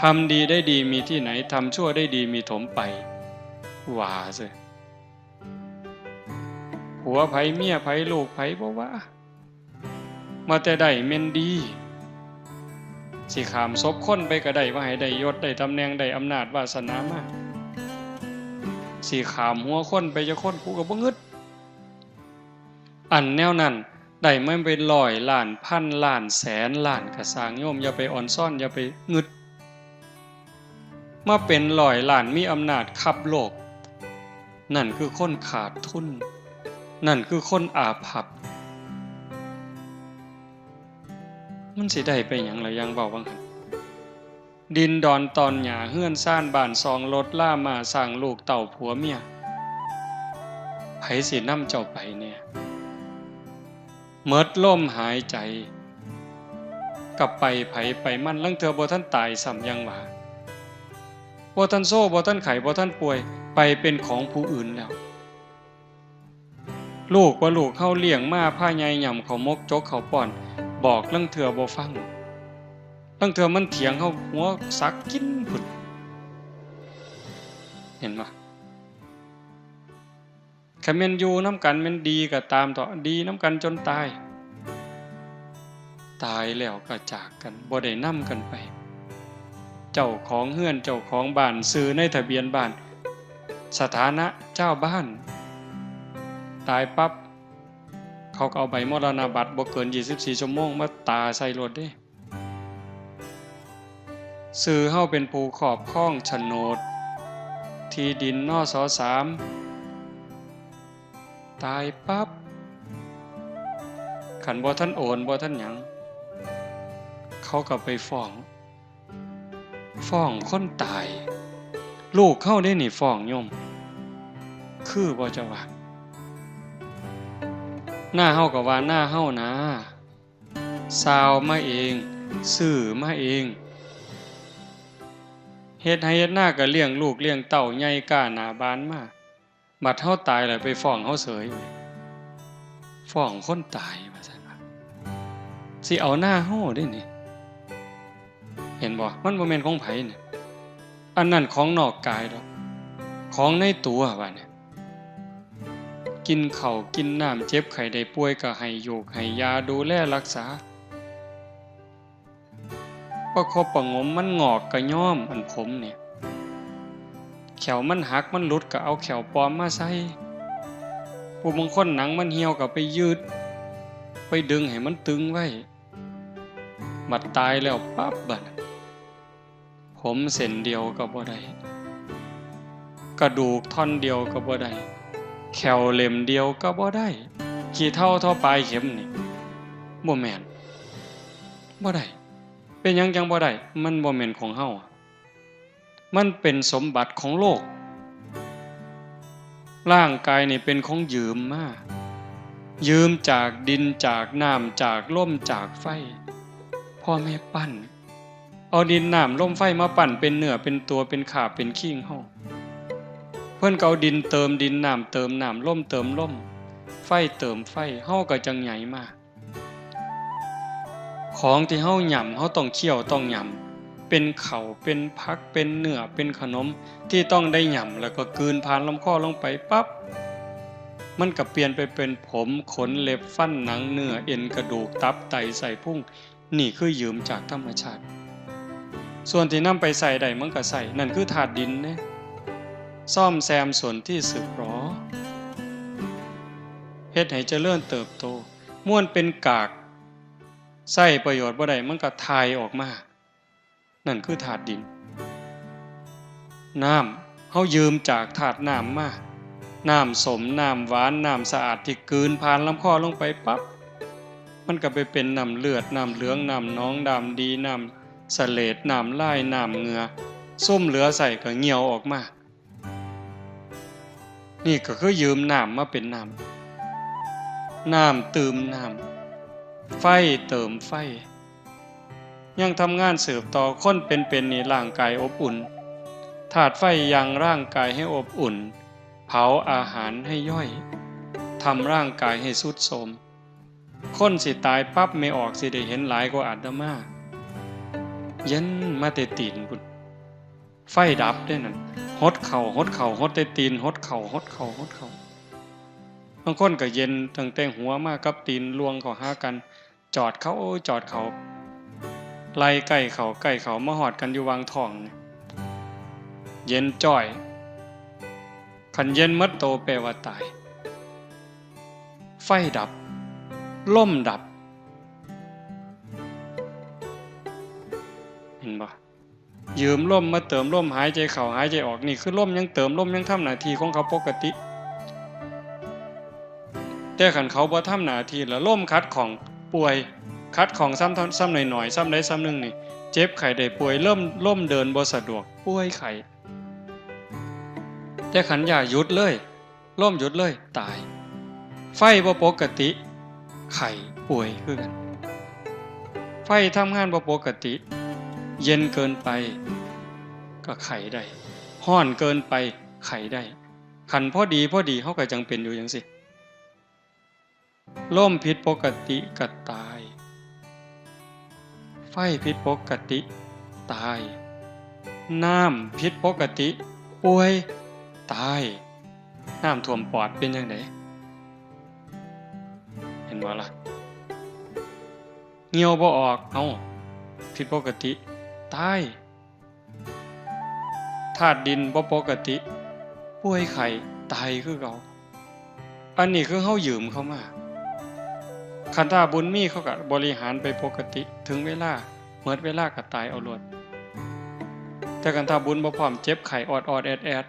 ทำดีได้ดีมีที่ไหนทำชั่วได้ดีมีถมไปว่าซิผัวไผเมียไผลูกไผบ่ว่ามาแต่ได้แม่นดีสิขามศพคนไปก็ได้ว่าให้ได้ยศได้ตำแหน่งได้อำนาจวาสนามาสิขามหัวคนไปจะคนกูก็บ่งึดอันแนวนั้นได้มันเป็นร้อยล้านพันล้านแสนล้านก็สร้างโยมอย่าไปอ่อนซ่อนอย่าไปงึดมาเป็นร้อยล้านมีอำนาจคับโลกนั่นคือคนขาดทุนนั่นคือคนอาภัพมันสิได้ไปหยังล่ะยังเว้าว่างั้นดินดอนตอนหญ้าเฮือนซ่านบ้านซองรถล่ามาสร้างลูกเต่าผัวเมียไผสินำเจ้าไปเนี่ยหมดลมหายใจกลับไปไผไปมันลังเทื่อบ่ทันตายซ้ำยังว่าบ่ทันโซ่บ่ทันไข้บ่ทันป่วยไปเป็นของผู้อื่นแล้วลูกว่าลูกเฮาเลี้ยงมาพาใหญ่ย่ำเขามกจกเขาป้อนบอกลังเทื่อบ่ฟังลังเทื่อมันเถียงเฮาหัวสักกินพุ่นเห็นบ่คันแม่นอยู่นำกันแม่นดีก็ตามเถาะดีนำกันจนตายตายแล้วก็จากกันบ่ได้นำกันไปเจ้าของเฮือนเจ้าของบ้านซื้อในทะเบียนบ้านสถานะเจ้าบ้านตายปั๊บเขาก็เอาใบมรณบัตรบ่เกิน24ชั่วโมงมาตาใส่รถเด้ซื้อเฮาเป็นผู้ครอบครองโฉนดที่ดินนส.3 ตายปั๊บคันบ่ทันโอนบ่ทันหยังเขาก็ไปฟ้องคนตายลูกเขาได้นี่ฟ้องโยมคือบ่จะว่าหน้าเฮาก็ว่าหน้าเฮานะซาวมาเองซื้อมาเองเฮ็ดให้เฮ็ดหน้าก็เลี้ยงลูกเลี้ยงเต้าใหญ่ก้าหน้าบานมาบัดเฮาตายแล้วไปฟ้องเฮาเสยฟ้องคนตายว่าซั่นว่าสิเอาหน้าเฮาได้นี่เห็นบ่มันบ่แม่นของไผนี่อันนั้นของนอกกายดอกของในตัวว่าเนี่ยกินข้าวกินน้ำเจ็บไข้ได้ป่วยก็ให้โยกให้ยาดูแลรักษาประคบประงมมันงอกก็ย้อมอันผมเนี่ยแขวมันหักมันหลุดก็เอาแขวปลอมมาใส่ผู้บางคนหนังมันเหี่ยวก็ไปยืด ไปดึงให้มันตึงไว้บัดตายแล้วปั๊บบัดผมเส้นเดียวก็บ่ได้กระดูกท่อนเดียวก็บ่ได้แขวเล่มเดียวก็บ่ได้ขี้เท่าเท่าปลายเข็มนี่บ่แม่นบ่ได้เป็นหยังจังบ่ได้มันบ่แม่นของเฮามันเป็นสมบัติของโลกร่างกายนี่เป็นของยืมมายืมจากดินจากน้ำจากลมจากไฟพ่อแม่ปั้นเอาดินน้ำลมไฟมาปั้นเป็นเนื้อเป็นตัวเป็นขาบเป็นขิ้งเฮาเพิ่นก็เอาดินเติมดินน้ำเติมน้ำลมเติมลมไฟเติมไฟเฮาก็จังใหญ่มาของที่เฮาหย่ำเฮาต้องเคี่ยวต้องหย่ำเป็นข้าวเป็นผักเป็นเนื้อเป็นขนมที่ต้องได้หย่ำแล้วก็กลืนผ่านลำคอลงไปปั๊บมันก็เปลี่ยนไปเป็นผมขนเล็บฟันหนังเนื้อเอ็นกระดูกตับไตไส้พุงนี่คือยืมจากธรรมชาติส่วนที่นำไปใส่ได้มันก็ใส่นั่นคือธาตุดินเด้ซ่อมแซมส่วนที่สึกหรอเฮ็ดให้เจริญเติบโตม่วนเป็นกากใส่ประโยชน์บ่ได้มันก็ทายออกมานั่นคือธาตุดินน้ำเฮายืมจากธาตุน้ำมาน้ำสมน้ำหวานน้ำสะอาดที่กลืนผ่านลำคอลงไปปั๊บมันก็ไปเป็นน้ำเลือดน้ำเหลืองน้ำน้องดำดีน้ำสะเลดน้ำลายน้ำเหงื่อส้มเหลือใส่ก็เหี่ยวออกมานี่ก็คือยืมน้ำมาเป็นน้ำเติมน้ำไฟเติมไฟยังทำงานสืบต่อคนเป็นนี่ร่างกายอบอุ่นธาตุไฟยังร่างกายให้อบอุ่นเผาอาหารให้ย่อยทำร่างกายให้ทรุดโทรมคนสิตายปั๊บไม่ออกสิได้เห็นหลายกว่าอาตมาเย็นมาแต่ตีนพุ่นไฟดับได้นั่นหดเข่าหดแต่ตีนหดเข่าบางคนก็เย็นตั้งแต่หัวมากับตีนลวงเข้าหากันจอดเขาไล่ใกล้เขามาหอดกันอยู่วางท้องเย็นจ้อยขันเย็นมัดโตแปลว่าตายไฟดับลมดับเห็นบ่ยืมลมมาเติมลมหายใจเข้าหายใจออกนี่คือลมยังเติมลมยังทำหน้าที่ของเขาปกติแต่ขันเขาบ่ทำหน้าที่แล้วลมคัดของป่วยคัดของซ้ำหน่อยซ้ำใดซ้ำหนึ่งนี่เจ็บไข้ได้ป่วยเริ่มล่มเดินบ่สะดวกป่วยไข้แต่ขันอย่าหยุดเลยล่มหยุดเลยตายไฟบ่ปกติไข้ป่วยคือกันไฟทำงานบ่ปกติเย็นเกินไปก็ไข้ได้ร้อนเกินไปไข้ได้ขันพอดีเฮาก็จังเป็นอยู่จังซี่ลมผิดปกติก็ตายไฟผิดปกติตายน้ำผิดปกติป่วยตายน้ำท่วมปอดเป็นจังได๋เห็นบ่ล่ะเหี่ยวบ่ออกเอ้าผิดปกติตายธาตุดินบ่ปกติป่วยไข้ตายคือเก่าอันนี้คือเฮายืมเข้ามาคันถ้าบุญมีเขาก็บริหารไปปกติถึงเวลาเมื่อเวลาก็ตายเอาโลดแต่คันถ้าบุญบ่พร้อมเจ็บไข้ออดแอด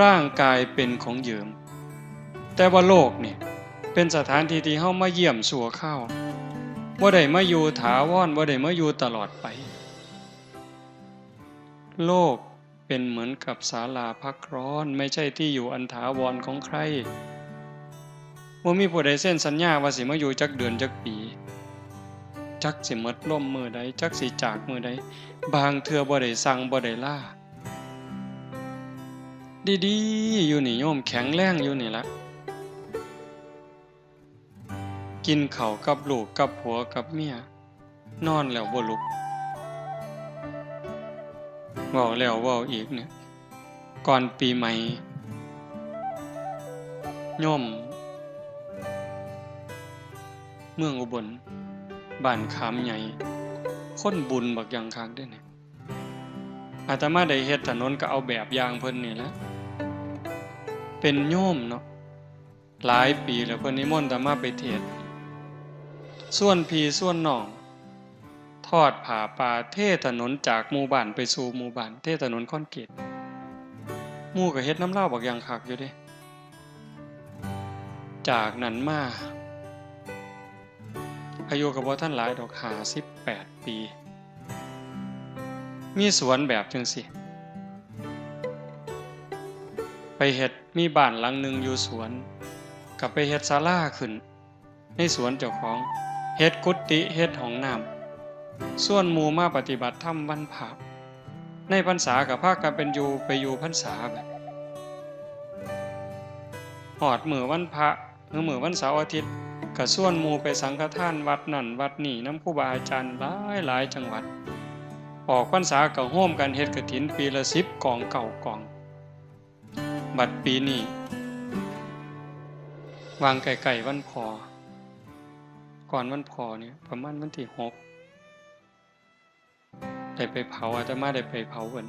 ร่างกายเป็นของยืมแต่ว่าโลกนี่เป็นสถานที่ที่เฮามาเยี่ยมชั่วคราวบ่ได้มาอยู่ถาวรบ่ได้มาอยู่ตลอดไปโลกเป็นเหมือนกับศาลาพักร้อนไม่ใช่ที่อยู่อันถาวรของใครบ่มีผู้ใดเซ็นสัญญาว่าสิมาอยู่จักเดือนจักปีจักสิหมดลมมื้อใดจักสิจากมื้อใดบางเทื่อบ่ได้สั่งบ่ได้ลาดีๆอยู่นี่โยมแข็งแรงอยู่นี่ล่ะกินข้าวกับลูกกับผัวกับเมียนอนแล้วบ่ลุกเว้าแล้วเว้าอีกเนี่ยก่อนปีใหม่โยมเมืองอุบลบ้านขามใหญ่คนบุญบักอย่างคักเด้อเนี่ยอาตมาได้เฮ็ดถนนก็เอาแบบอย่างเพิ่นนี่แหละเป็นโยมเนาะหลายปีแล้วเพิ่นนิมนต์อาตมาไปเทศน์ ส่วนพี่ส่วนน้องทอดผ่าป่าเทถนนจากหมู่บ้านไปสู่หมู่บ้านเทถนนคอนกรีตหมู่ก็เฮ็ดน้ำเล่าบักอย่างคักอยู่เด้จากนั้นมาอายุก็บ่ทันหลายดอก58 ปีมีสวนแบบจังซี่ไปเฮ็ดมีบ้านหลังหนึ่งอยู่สวนก็ไปเฮ็ดศาลาขึ้นในสวนเจ้าของเฮ็ดกุฏิเฮ็ดห้องน้ำส่วนหมู่มาปฏิบัติธรรมวันพระในพรรษาก็พากันเป็นอยู่พรรษาแบบฮอดมื้อวันพระหรือมื้อวันเสาร์อาทิตย์ก็ส่วนหมู่ไปสังฆทานวัดนั่นวัดนี่นำครูบาอาจารย์หลายจังหวัดออกพรรษาก็ร่วมกันเฮ็ดกฐินปีละ10 กอง9 กองบัดปีนี้วางไก่วันพอก่อนวันพอเนี่ยประมาณวันที่6ได้ไปเผาอาตมาได้ไปเผาเพิ่น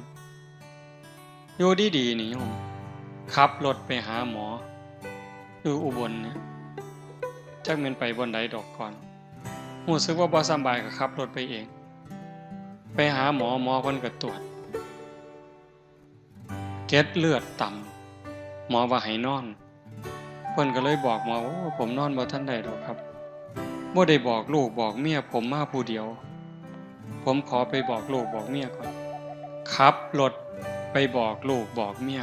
อยู่ดีๆนี่โยมขับรถไปหาหมออยู่อุบลเนี่ยจักแม่นไปบ่อนใดดอกก่อนรู้สึกว่าบ่สบายก็ขับรถไปเองไปหาหมอเพิ่นก็ตรวจเกล็ดเลือดต่ำหมอว่าให้นอนเพิ่นก็เลยบอกหมอว่าผมนอนบ่ทันได้ดอกครับบ่ได้บอกลูกบอกเมียผมมาผู้เดียวผมขอไปบอกลูกบอกเมียก่อนขับรถไปบอกลูกบอกเมีย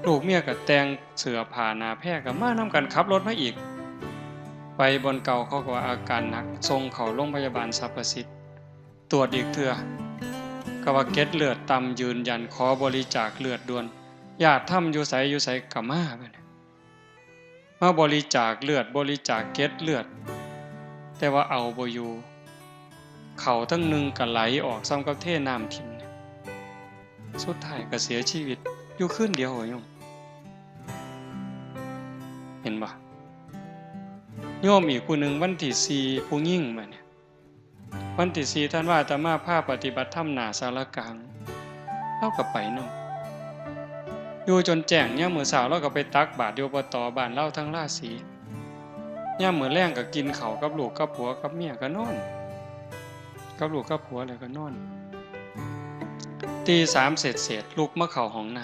ลูกเมียก็แต่งเสื้อผ้าหน้าแพร่ก็มานำกันขับรถมาอีกไปบนเก่าเขาก็ว่าอาการหนักส่งเข้าโรงพยาบาลสรรพสิทธิ์ตรวจอีกเทื่อก็ว่าเกล็ดเลือดต่ำยืนยันขอบริจาคเลือดด่วนญาติทำอยู่ไสก็มาบริจาคเลือดบริจาคเกล็ดเลือดแต่ว่าเอาบ่อยู่เขาทั้งนึงก็ไหลออกซ้ำกับเทน้ำทิ่มสุดท้ายก็เสียชีวิตอยู่คืนเดียวโยมเห็นบ่โยมอีกผู้หนึ่งวันที่4ผู้หญิงมาเนี่ยวันที่4ท่านว่าอาตมาพาปฏิบัติธรรมหน้าศาลากลางเราก็ไปนำอยู่จนแจ้งยามมื้อเช้าเราก็ไปตักบาตรอยู่อบตบ้านเราทั้งราศียามมื้อแลงก็กินข้าวกับลูกกับผัวกับเมียก็นอนกับลูกกับผัวแล้วก็นอนตี3เสร็จลุกมาเข้าห้องน้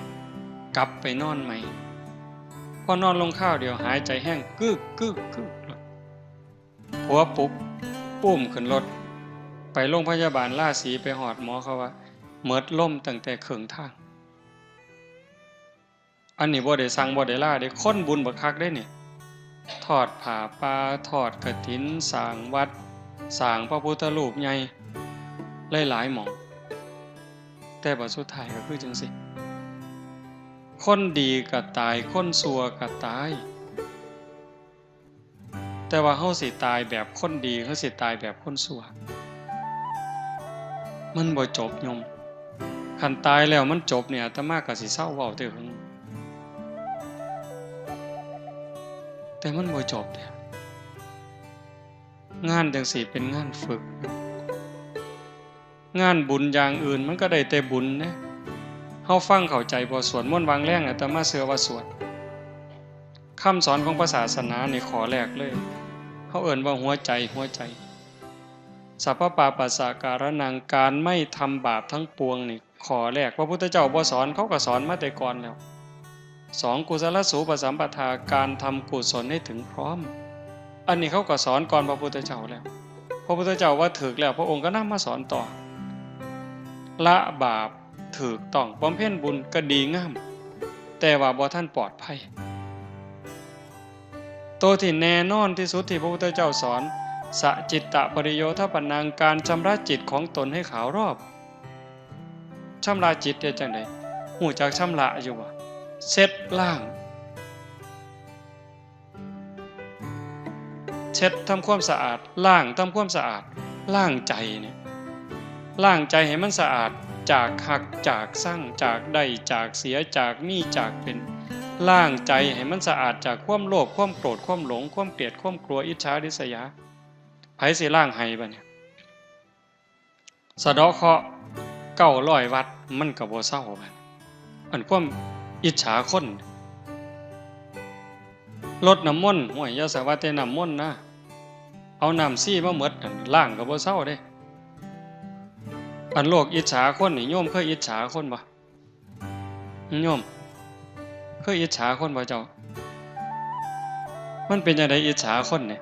ำกลับไปนอนใหม่พอนอนลงข้าวเดียวหายใจแห้งกึกผัวปลุกอุ้มขึ้นรถไปโรงพยาบาลราศีไปหอดหมอเขาว่าเมิดล่มตั้งแต่ครึ่งทางอันนี้บ่ได้สั่งบ่ได้ล่าได้คนบุญบักคักได้เนี่ยทอดผ้าป่าทอดกฐินสร้างวัดสร้างพระพุทธรูปใหญ่หลายๆหม่องแต่บัดสุดท้ายก็คือจังซี่คนดีก็ตายคนชั่วก็ตายแต่ว่าเฮาสิตายแบบคนดีเฮาสิตายแบบคนชั่วมันบ่จบโยมคันตายแล้วมันจบเนี่ยอาตมาก็สิเซาเว้าแต่หึงแต่มันบ่จบเนี่ยงานจังซี่เป็นงานฝึกงานบุญอย่างอื่นมันก็ได้แต่บุญนะเฮาฟังเข้าใจบ่สวดมนต์วางแรงอาตมาเชื่อว่าสวดคำสอนของพระศาสนานี่ข้อแรกเลยเฮาเอิ้นว่าหัวใจสัพพปาปัสสะการนังการไม่ทำบาปทั้งปวงนี่ข้อแรกพระพุทธเจ้าบ่สอนเขาก็สอนมาแต่ก่อนแล้ว2กุศลสูปสัมปทาการทำกุศลให้ถึงพร้อมอันนี้เขาก็สอนก่อนพระพุทธเจ้าแล้วพระพุทธเจ้าว่าถูกแล้วพระองค์ก็นำมาสอนต่อละบาปถูกต้องบำเพ็ญบุญก็ดีงามแต่ว่าบ่ทันปลอดภัยตัวที่แน่นอนที่สุดที่พระพุทธเจ้าสอนสจิตตปริโยทปนังการชำระจิตของตนให้ขาวรอบชำระจิตได้จังได๋ฮู้จักชำระอยู่บ่เช็ดล้างเช็ดทำความสะอาดล้างทำความสะอาดล้างใจเนี่ยล้างใจให้มันสะอาดจากหักจากสั่งจากได้จากเสียจากมีจากเป็นล้างใจให้มันสะอาดจากความโลภความโกรธความหลงความเกลียดความกลัวอิจฉาริษยาไผสิล้างให้บัดเนี่ยสะเดาะเคราะห์900วัดมันก็บ่เซาบัดอันความอิจฉาคน รดน้ำมนต์ห้วยอย่าสาว่าแต่น้ำมนต์นะเอาน้ำซี่มาหมดนั่นล้างก็บ่เซาเด้อันโลกอิจฉาคนนี่โยมเคยอิจฉาคนบ่โยมเคยอิจฉาคนบ่เจ้ามันเป็นจังไดอิจฉาคนเนี่ย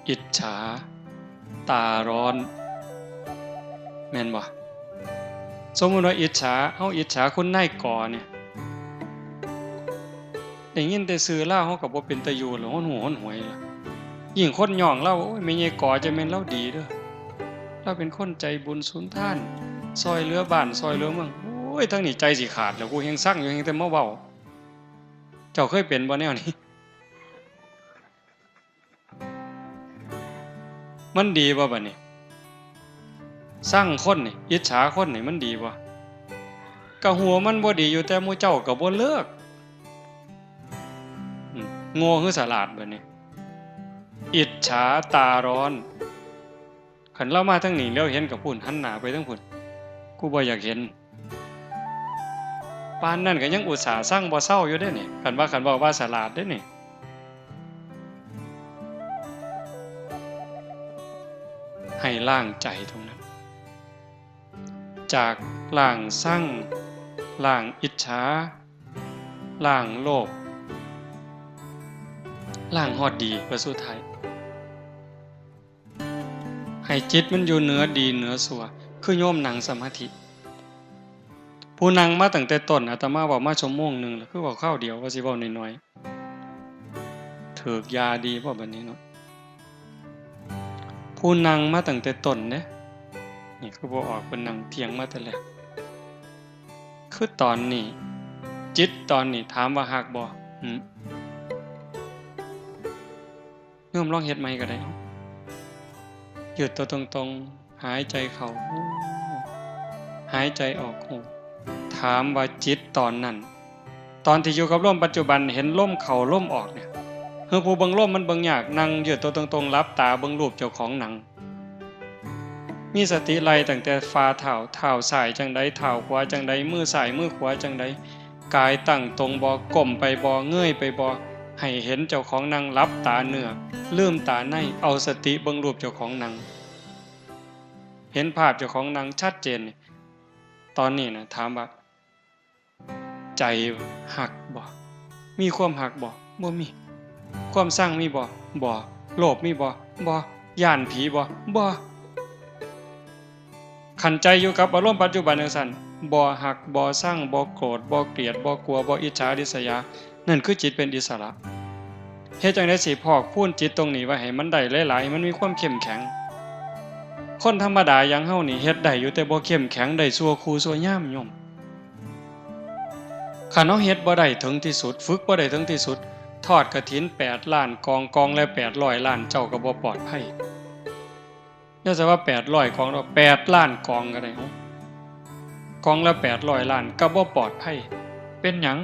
อิจฉาตาร้อนแม่นบ่สมมุติว่าอิจฉาเฮาอิจฉาคุณนายกอเนี่ยได้ยินแต่ชื่อลาวเฮาก็บ่เป็นตาอยู่แล้วฮ้อนหูฮ้อนหวยล่ะยิ่งคนย่องเราโอ้ยแม่ใหญ่กอจะแม่นเราดีเด้อเราเป็นคนใจบุญสุนทานซอยเหลือบ้านซอยเหลือเมืองโอ้ยทั้งนี้ใจสิขาดแล้วกูแฮงสั่งอยู่แฮงแต่มาเว้าเจ้าเคยเป็นบ่แนวนี้มันดีบ่บัดนี้สร้างคนนี่อิจฉาคนนี่มันดีบ่ก็หัวมันบ่ดีอยู่แต่หมู่เจ้าก็บ่เลิกโง่คือฉลาดบัดนี้อิจฉาตาร้อนคันเรามาทางนี้แล้วเห็นกับพุ่นหันหน้าไปทางพุ่นกูบ่อยากเห็นปานนั้นก็ยังอุตส่าห์สร้างบ่เซาอยู่เด้นี่คันว่าว่าฉลาดเด้นี่ให้ล้างใจตรงนั้นจากล้างสร้างล้างอิจฉาล้างโลภล้างฮอดดีประสุดท้ายให้จิตมันอยู่เหนือดีเหนือชั่วคือโยมนั่งสมาธิผู้นั่งมาตั้งแต่ต้นอาตมาบอกมาชั่วโมงนึงแล้วคือบอกข้าวเดียวว่าสิเว้าน้อยๆถูกยาดีบ่บัดนี้เนาะผู้นั่งมาตั้งแต่ต้นเด้นี่คือบ่ออกเพิ่นนั่งเถียงมาแต่แรกคือตอนนี้จิตตอนนี้ถามว่าฮักบ่โยมลองเฮ็ดใหม่ก็ได้ยืดตัวตรงๆหายใจเข้าหายใจออกถามว่าจิตตอนนั้นตอนที่อยู่กับลมปัจจุบันเห็นลมเข้าลมออกเนี่ยเฮาผู้เบิ่งลมมันเบิ่งยากนั่งยืดตัวตรงๆหลับตาเบิ่งรูปเจ้าของหนังมีสติไล่ตั้งแต่ฝ่าเท้าซ้ายจังใดเท้าขวาจังใดมือซ้ายมือขวาจังใดกายตั้งตรงบ่ก้มไปบ่เงยไปบ่ให้เห็นเจ้าของนั่งหลับตาเนื้อลืมตาในเอาสติเบิ่งรูปเจ้าของนั่งเห็นภาพเจ้าของนั่งชัดเจนตอนนี้นะถามว่าใจหักบ่มีความหักบ่บ่มีความสร้างมีบ่โลภมีบ่ย่านผีบ่ขันใจอยู่กับอารมณ์ปัจจุบันจังซั่นบ่หักบ่สร้างบ่โกรธบ่เกลียดบ่กลัวบ่อิจฉาริษยานั่นคือจิตเป็นอิสระเฮ็ดจังได๋สิพอกพูนจิตตรงนี้ไว้ให้มันได้หลายๆมันมีความเข้มแข็งคนธรรมดาอย่างเฮานี่เฮ็ดได้อยู่แต่บ่เข้มแข็งได้ชั่วครูชั่วยามโยมคันเฮาเฮ็ดบ่ได้ถึงที่สุดฝึกบ่ได้ถึงที่สุดทอดกฐิน8ล้านกองละ800ล้านเจ้าก็บ่ปลอดภัยอย่าซะว่า800กองแล้ว8ล้านกองก็ได้เฮากองละ800ล้านก็บ่ปลอดภัยเป็นหยัง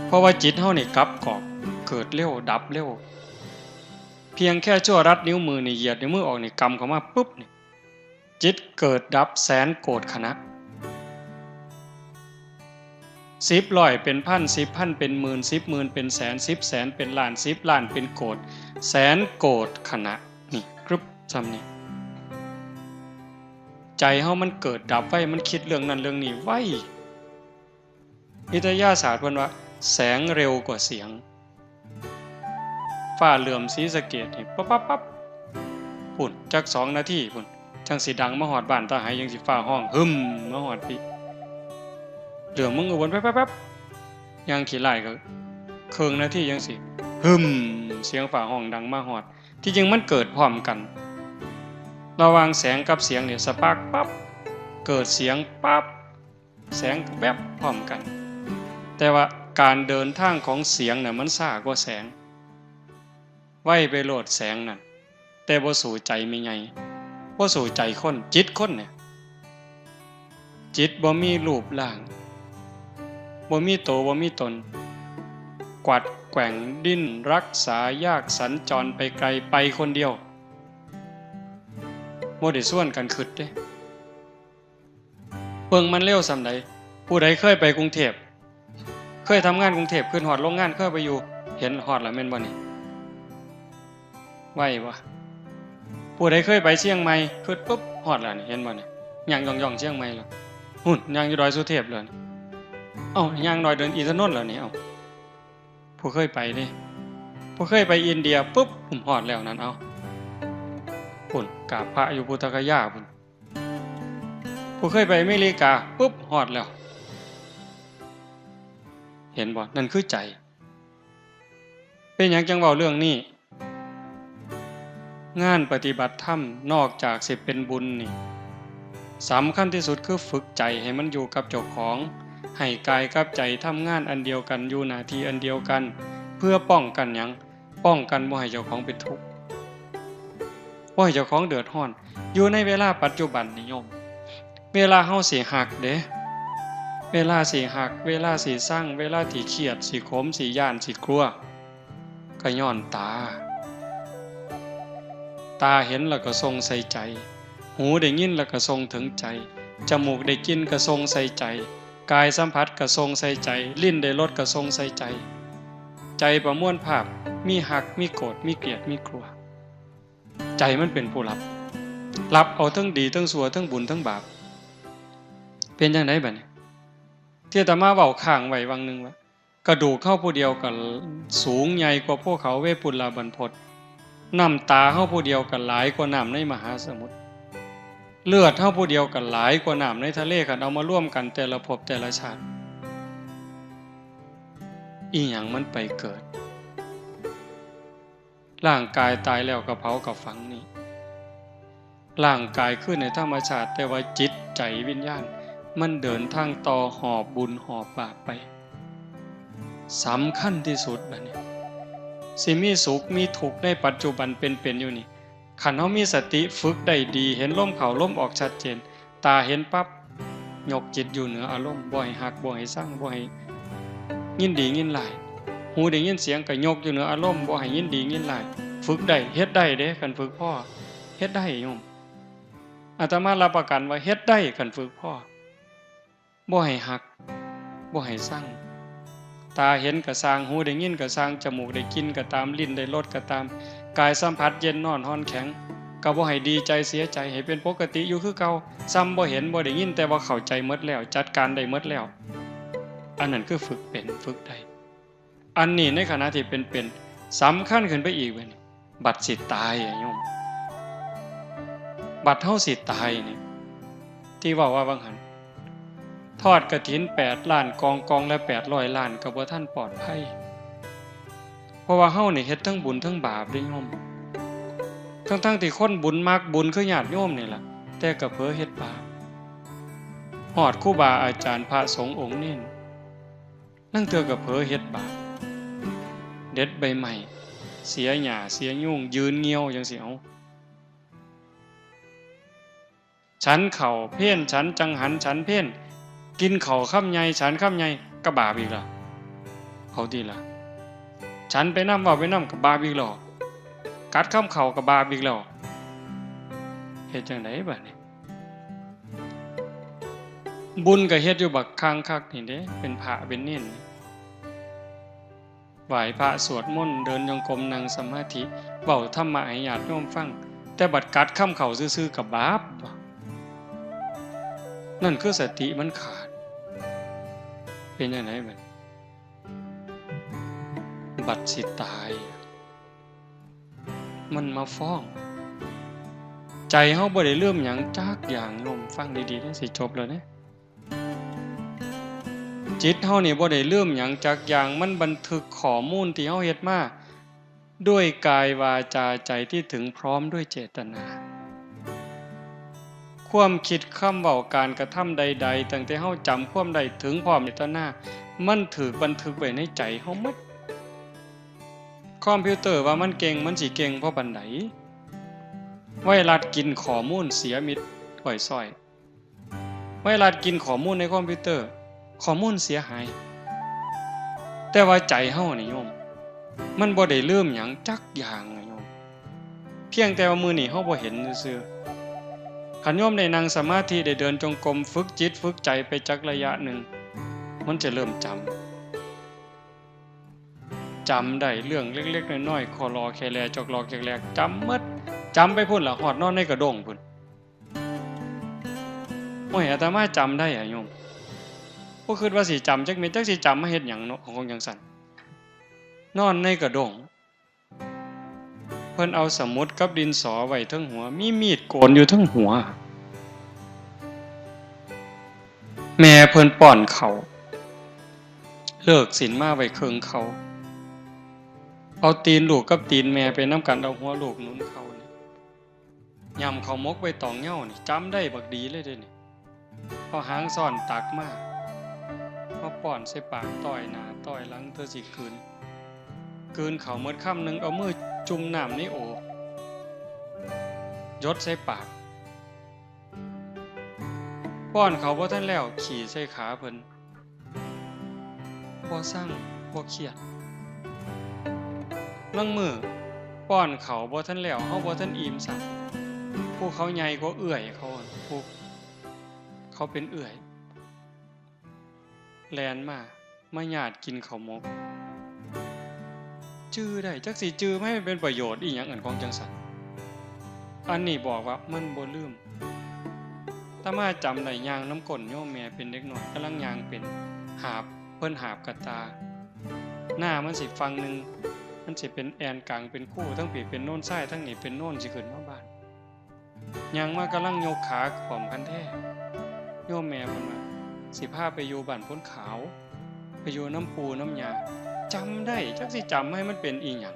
เพราะว่าจิตเฮานี่กลับกรอบเกิดเร็วดับเร็วเพียงแค่ชั่วรัดนิ้วมือนี่เหยียดนิ้วมือออกนี่กำเข้ามาปุ๊บนี่จิตเกิดดับแสนโกรธขณะ10ร้อยเป็นพัน10พันเป็นหมื่น10หมื่นเป็นแสน10แสนเป็นล้าน10ล้านเป็นโกรธแสนโกรธขณะนี่กรึบซ้ำนี่ใจเฮามันเกิดดับไว้มันคิดเรื่องนั้นเรื่องนี้ไว้วิทยาศาสตร์เพิ่นว่าแสงเร็วกว่าเสียงฟ้าเหลื่อมศรีสะเกษนี่ปั๊บพุ่นจัก2นาทีพุ่นจังสิดังมาฮอดบ้านตาหายจังสิฟ้าห้องหึมมาฮอดพี่เหลื่อมมึงก็วนไปปั๊บๆยังขี้ไล่ก็ครึ่งนาทีจังสิหึมเสียงฟ้าห้องดังมาฮอดที่จริงมันเกิดพร้อมกันระหว่างแสงกับเสียงเนี่ยสปาร์คปั๊บเกิดเสียงปั๊บแสงแวบพร้อมกันแต่ว่าการเดินทางของเสียงน่ะมันช้ากว่าแสงไว้ไปโลดแสงนั่นแต่บ่สู่ใจมีไงบ่สู่ใจคนจิตคนเนี่ยจิตบ่มีรูปร่างบ่มีโตบ่มีตนกวัดแกว่งดิ้นรักษายากสัญจรไปไกลไปคนเดียวบ่ได้ส่วนกันคิดเด้เบิ่งมันเร็วส่ำใดผู้ใดเคยไปกรุงเทพ เคยทำงานกรุงเทพขึ้นฮอดโรงงานเคยไปอยู่เห็นฮอดแล้วแม่นบ่นี่ไหวบ่ผู้ใดเคยไปเชียงใหม่ขึ้นปุ๊บฮอดแล้วนี่เห็นบ่นี่ย่างย่องๆเชียงใหม่แล้วหุ่นย่างอยู่ดอยสุเทพเลยเอ้าย่างดอยเดินอินทนนท์แล้วนี่เอ้าผู้เคยไปเด้ผู้เคยไปอินเดียปุ๊บผมฮอดแล้วนั่นเอ้าพุ่นกราบพระอยู่พุทธคยาพุ่นผู้เคยไปอเมริกาปุ๊บฮอดแล้วเห็นบ่นั่นคือใจเป็นหยังจังเว้าเรื่องนี้งานปฏิบัติธรรมนอกจากสิเป็นบุญนี่สำคัญที่สุดคือฝึกใจให้มันอยู่กับเจ้าของให้กายกับใจทำงานอันเดียวกันอยู่หน้าที่อันเดียวกันเพื่อป้องกันหยังป้องกันบ่ให้เจ้าของเป็นทุกข์บ่ให้เจ้าของเดือดร้อนอยู่ในเวลาปัจจุบันนิยมเวลาเฮาสิหักเด้เวลาสิหักเวลาสิสร้างเวลาที่เครียดสิขมสิย่านสิกลัวก็ย้อนตาเห็นแล้วก็ทรงใส่ใจหูได้ยินแล้วก็ทรงถึงใจจมูกได้กินก็ทรงใส่ใจกายสัมผัสก็ทรงใส่ใจลิ้นได้รสก็ทรงใส่ใจใจประมวลภาพมีหักมีโกรธมีเกลียดมีกลัวใจมันเป็นผู้รับเอาทั้งดีทั้งชั่วทั้งบุญทั้งบาปเป็นจังได๋บัดนี้ที่อาตมาเว้าข้างไว้วังนึงว่ากระดูกเข้าผู้เดียวก็สูงใหญ่กว่าภูเขาเวปุลลาบรรพตน้ำตาเฮาผู้เดียวก็หลายกว่าน้ำในมหาสมุทรเลือดเฮาผู้เดียวก็หลายกว่าน้ำในทะเลคันเอามาร่วมกันแต่ละภพแต่ละชาติอีหยังมันไปเกิดร่างกายตายแล้วก็เผากับฝังนี่ร่างกายขึ้นในธรรมชาติแต่ว่าจิตใจวิญญาณมันเดินทางต่อหอบบุญหอบบาปไปสำคัญที่สุดบัดนี้สิมีสุขมีทุกข์ในปัจจุบันเป็นอยู่นี่คันเฮามีสติฝึกได้ดีเห็นลมเข้าลมออกชัดเจนตาเห็นปั๊บยกจิตอยู่เหนืออารมณ์บ่ให้หักบ่ให้สั่งบ่ให้ยินดียินร้ายหูได้ยินเสียงก็ยกอยู่เหนืออารมณ์บ่ให้ยินดียินร้ายฝึกได้เฮ็ดได้เด้คันฝึกพอเฮ็ดได้โยมอาตมารับประกันว่าเฮ็ดได้คันฝึกพอบ่ให้หักบ่ให้สั่งตาเห็นก็สร้างหูได้ยินก็สร้างจมูกได้กินก็ตามลิ้นได้รสก็ตามกายสัมผัสเย็นร้อนร้อนแข็งก็บ่ให้ดีใจเสียใจให้เป็นปกติอยู่คือเก่าซ้ำบ่เห็นบ่ได้ยินแต่ว่าเข้าใจหมดแล้วจัดการได้หมดแล้วอันนั้นคือฝึกเป็นฝึกได้อันนี้ในขณะที่เป็นสำคัญขึ้นไปอีกเว้ยบัดสิตายโยมบัดเฮาสิตายนี่ที่ว่าบางหันทอดกฐิน8ล้านกองละ800ล้านก็บ่ทันปลอดภัยเพราะว่าเฮานี่เฮ็ดทั้งบุญทั้งบาปเด้โยมทั้งที่คนบุญมักบุญคือญาติโยมนี่ล่ะแต่ก็เผลอเฮ็ดบาปฮอดครูบาอาจารย์พระสงฆ์องค์นี้นั่งเทื่อก็เผลอเฮ็ดบาปเด็ดใบไม้เสียหญ้าเสียยุ่งยืนเงียวจังซี่เอาฉันเข้าเพ่นฉันจังหันฉันเพ่นกินข้าวค่ำใหญ่ฉันค่ำใหญ่ก็บาปอีกล่ะเอาดีล่ะฉันไปนำว่าไปนำก็บาปอีกแล้วกัดข้ามเข่าก็บาปอีกแล้วเฮ็ดจังได๋บัดนี้บุญก็เฮ็ดอยู่บักคังคักนี่เด้เป็นพระเป็นเน้นไหว้พระสวดมนต์เดินจงกรมนั่งสมาธิเว้าธรรมะให้ญาติโยมฟังแต่บัดกัดข้ามเข่าซื่อๆก็บาปนั่นคือสติมันขาดเป็นจังได๋บัดสิตายมันมาฟ้องใจเฮาบ่ได้เริ่มหยังจักอย่างโยมฟังดีๆนะสิจบแล้วนะจิตเฮานี่บ่ได้เริ่มหยังจักอย่างมันบันทึกข้อมูลที่เฮาเฮ็ดมาด้วยกายวาจาใจที่ถึงพร้อมด้วยเจตนาความคิดคำเว้าการกระทำใดๆตั้งแต่เฮาจำความได้ถึงพร้อมเจตนามันถูกบันทึกไว้ในใจเฮาหมดคอมพิวเตอร์ว่ามันเก่งมันสิเก่งเพราะปานใดไวรัสกินข้อมูลเสียมิดก่อยซ้อยไวรัสกินข้อมูลในคอมพิวเตอร์ข้อมูลเสียหายแต่ว่าใจเฮานี่โยมมันบ่ได้ลืมหยังจักอย่างโยมเพียงแต่ว่ามื้อนี้เฮาบ่เห็นซื่อๆคันโยมได้นั่งสมาธิได้เดินจงกรมฝึกจิตฝึกใจไปจักระยะหนึ่งมันจะเริ่มจำ จำได้เรื่องเล็กๆน้อยๆคอรอแคแลจอกลอกแจกแลกจำหมดจำไปพุ่นล่ะฮอดนอนในกระด้งพุ่นโอ้ยอาตมาจำได้อะโยมบ่คิดว่าสิจำจักเม็ดจักสิจำมาเฮ็ดหยังเนาะของจังซั่นนอนในกระด้งเพิ่นเอาสมุดกับดินสอไว้เทิงหัวมีมีดโกนอยู่เทิงหัวแม่เพิ่นป้อนข้าวเลิกศีลมาไว้ครึ่งเขาเอาตีนลูกกับตีนแม่ไปนำกันเอาหัวลูกหนุนเขานี่ยำข้าวมกใบตองเหย้านี่จำได้บักดีเลยเด้นี่เอาหางซ่อนตักมาเอาป้อนใส่ปากต้อยหน้าต้อยหลังเธอสิคืนข้าวหมดคำนึงเอามือจุ่มน้ำในโอยดใส่ปากป้อนเขาบ่ทันแล้วขี่ใส่ขาเพิ่นบ่สั่งบ่เครียดลางมื้อป้อนเขาบ่ทันแล้วเฮาบ่ทันอิ่มซ้ํผู้เขาใหญ่กว่าเอื้อยเขาผู้เขาเป็นเอื้อยแล่นมาญาติกินข้าวหมกจื้อได้จักสิจื้อให้มันเป็นประโยชน์อีหยังอันของจังซั่นอันนี้บอกว่ามันบ่ลืมถ้ามาจำได้ย่างน้ำก้นโยมแม่เป็นเด็กน้อยกำลังย่างเป็นหาบเพิ่นหาบกระตาหน้ามันสิฟังนึงมันสิเป็นแอนกลางเป็นคู่ทั้งปีเป็นโน่นซ้ายทั้งนี้เป็นโน่นสิขึ้นมาบ้านย่างมากำลังยกขาพร้อมกันแท้โยมแม่เพิ่นว่าสิพาไปอยู่บ้านพ้นขาวไปอยู่น้ำปูน้ำยาจำได้จักสิจำให้มันเป็นอีหยัง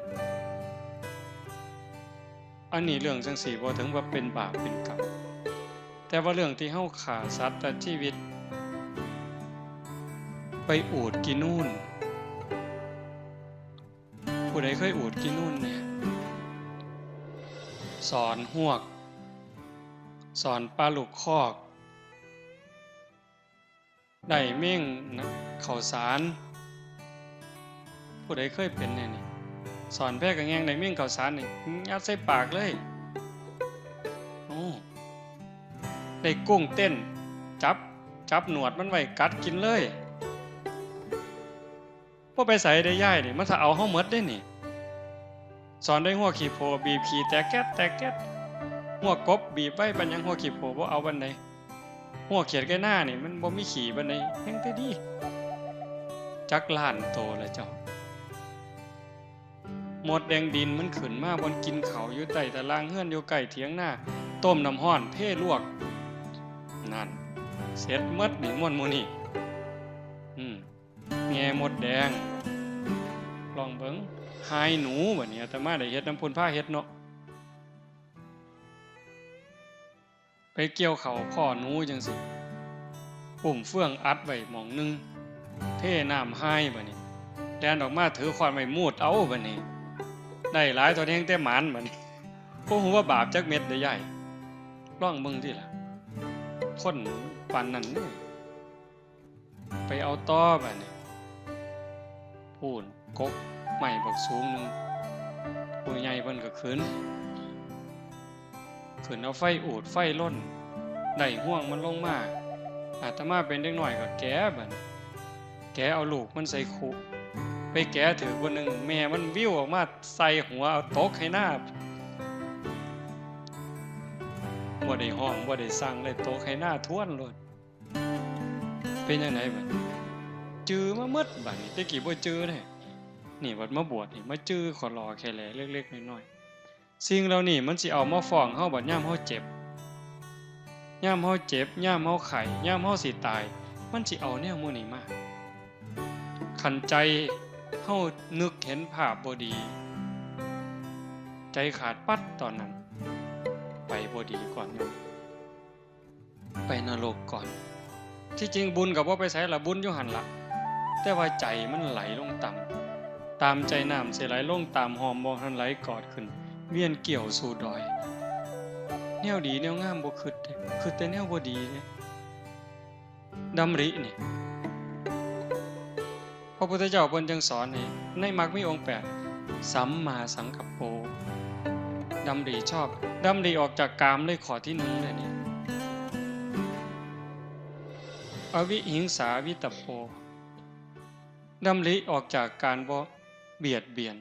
อันนี้เรื่องจังสี่บ่ถึงว่าเป็นบาปเป็นกรรมแต่ว่าเรื่องที่เฮาฆ่าสัตว์ตัดชีวิตไปอูดกินนู่นผู้ใดเคยอูดกินนู่นเนี่ยสอนหวกสอนปลาลูกคอกได้เม่งข้าวสารผู้ใดเคยเป็นเนี่ยนี่สอนแพร่กระแงงได้เม่งข้าวสารนี่ยัดใส่ปากเลยโอ้ได้กุ้งเต้นจับหนวดมันไว้กัดกินเลยพวกไปใส่ได้ย่ายนี่มันถ้าเอาเฮาหมดได้นี่สอนได้หัวขี้โพบีบขี้แตกแก๊ดหัวกบบีบไว้ปัญญังหัวขี้โพบ่เอาบันไดหัวเขียดใกล้หน้านี่มันบ่มีขี้บันไดแฮงแต่ดีจักล้านโตแล้วเจ้าหมดแดงดินมันขึ้นมาบนกินเขาอยู่ใต้ตารางเฮือนอยู่ใกล้เถียงหน้าต้มน้ำร้อนเทลวกนั่นเสร็จหมดนี่ม่วนหมู่นี่แง่หมดแดงลองเบิ่งหายหนูบัดนี้อาตมาได้เฮ็ดน้ำพุ่นผ้าเฮ็ดเนาะไปเกี่ยวเขาพ่อหนูจังสิปุ่มเฟื่องอัดไว้หม่องนึงเทน้ำหายบัดนี้แล่นออกมาถือขวานไม้มูดเอาบัดนี้ได้หลายตัวแฮงแต่หมานบัดนี้บ่ฮู้ว่าบาปจักเม็ดได้ใหญ่ลองเบิ่งติล่ะคนปานนั้นนี่ไปเอาต่อบัดนี้พูนกกใหม่บักสูงนึงผู้ใหญ่เพิ่นก็ขึ้นเอาไฟอูดไฟล่นได้ห่วงมันลงมาอาตมาเป็นเด็กน้อยก็แกะบัดแกะเอาลูกมันใส่คุไปแกะถือคนนึงแม่มันวิวออกมาใส่หัวเอาตกให้หน้าบ่ได้ห้องบ่ได้สั่งเลยตกให้หน้าท้วนโลดเป็นจังไดบัดจื้อมาหมดบัดนี้แต่กี้บ่จื้อเด้นี่บัดมาบวชนี่มาจื้อขอรอแค่แลเล็กๆน้อยๆสิ่งเหล่านี้มันสิเอามาฟ้องเฮาบัดยามเฮาเจ็บยามเฮาเจ็บยามเฮาไข้ยามเฮาสิตายมันสิเอาแนวหมู่นี้มาคันใจเฮานึกเห็นภาพบ่ดีใจขาดปัดตอนนั้นไปบ่ดีก่อนโยมไปนรกก่อนที่จริงบุญก็บ่ไปไสล่ะบุญอยู่หั่นล่ะแต่ว่าใจมันไหลลงต่ำตามใจน้ำสิไหลลงตามหอมบ่ทันไหลกอดขึ้นเวียนเกี่ยวสู่ดอยแนวดีแนวงามบ่คิดแต่แนวบ่ดีเด้ดำรินี่พระพุทธเจ้าเพิ่นจึงสอนให้ในมรรคมีองค์8สัมมาสังกัปโปดำริชอบดำริออกจากกามเลยข้อที่1เลยนี่อวิหิงสาวิตโปดำริออกจากการบ่ เบียดเบียน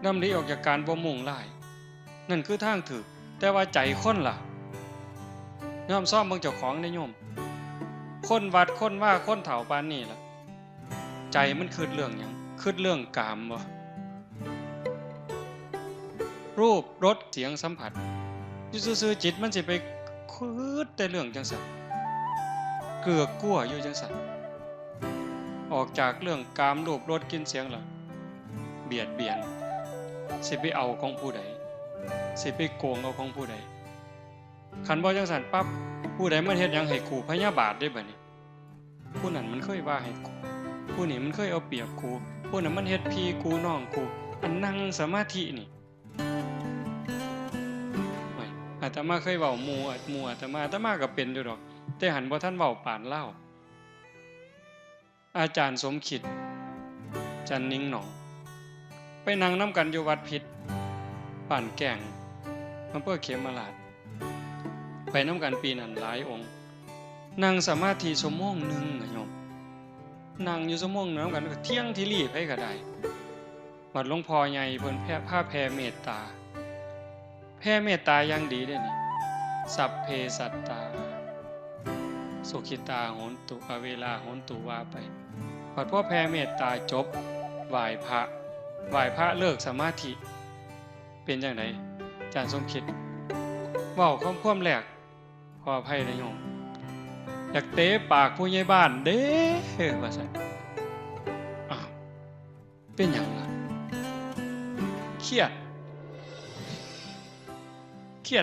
ดำริออกจากการบ่มุ่งร้ายนั่นคือทางถูกแต่ว่าใจคนล่ะย่อมซ่อมเบิ่งเจ้าของได้โยมคนวัดคนว่าคนเฒ่าปานนี้ล่ะใจมันคิดเรื่องหยังคิดเรื่องกามบ่รูปรสเสียงสัมผัสอยู่ซื่อๆจิตมันสิไปคิดแต่เรื่องจังซั่นเกือกกลัวอยู่จังซั่นออกจากเรื่องกามรูปรสกลิ่นเสียงล่ะเบียดเบียนสิไปเอาของผู้ใดสิไปโกงเอาของผู้ใดคันบ่จังซั่นปั๊บผู้ใดมันเฮ็ดหยังให้กูพยาบาทได้บัดนี้ผู้นั้นมันเคยว่าให้กูผู้นี้มันเคยเอาเปรียบกูผู้นั้นมันเฮ็ดพี่กูน้องกูอันนั่งสมาธินี่อาตมาเคยเว้าหมู่อาตมาก็เป็นอยู่ดอกแต่หันบ่ทันเว้าปานเล่าอาจารย์สมคิดจันนิ่งหนองไปนั่งนำกันอยู่วัดพิษบ้านแก่งอำเภอเขมราชไปนำกันปีนั้นหลายองค์นั่งสมาธิชั่วโมงนึงโยมนั่งอยู่ชั่วโมงนึงนำกันเที่ยงที่รีไผก็ได้วัดหลวงพ่อใหญ่เพิ่นพาแผ่เมตตาแผ่เมตตาอย่างดีเด้นี่สัพเพสัตตาสุขิตาโหนตุอเวลาโหนตุว่าไปพอแผ่เมตตาจบไหว้พระเลิกสมาธิเป็นจังไดอาจารย์สมคิดเว้าความแรกขออภัยนะโยมอยากเตะปากผู้ใหญ่บ้านเด้ว่าซั่นอ้าวเป็นหยังล่ะเครีย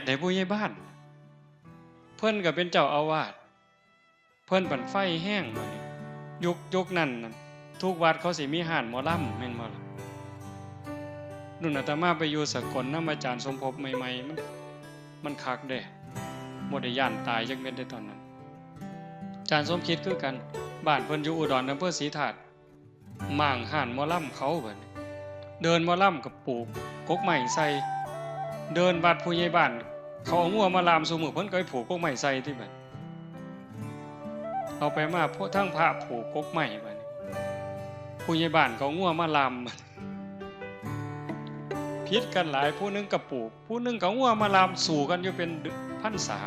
ดให้ผู้ใหญ่บ้านเพิ่นก็เป็นเจ้าอาวาสเพิ่นปั่นไฟแห้งบัดนี้ยุคนั้นทุกวัดเขาสิมีห้านหมอลำแม่นบ่ล่ะนุ่นอาตมาไปอยู่สกลนำอาจารย์สมภพใหม่ๆมันคักเด้บ่ได้ย่านตายจักเม็ดได้ตอนนั้นอาจารย์สมคิดคือกันบ้านเพิ่นอยู่อุดรอำเภอศรีธาตุม่างห้านหมอลำเขาบัดนี้เดินหมอลำกับปลูกกกไม้ใส่เดินวัดผู้ใหญ่บ้านเขาเอางัวมาลามซุมื้อเพิ่นก็ไปผูกกกไม้ใส่ที่บัดเอาไปมาพวกทั้งพระผูกกกไม้บัดนี้ผู้ใหญ่บ้านเขางัวมาลามพิษกันหลายผู้นึงกับปลูกผู้นึงกับงัวมาลามสู่กันอยู่เป็นพรรษา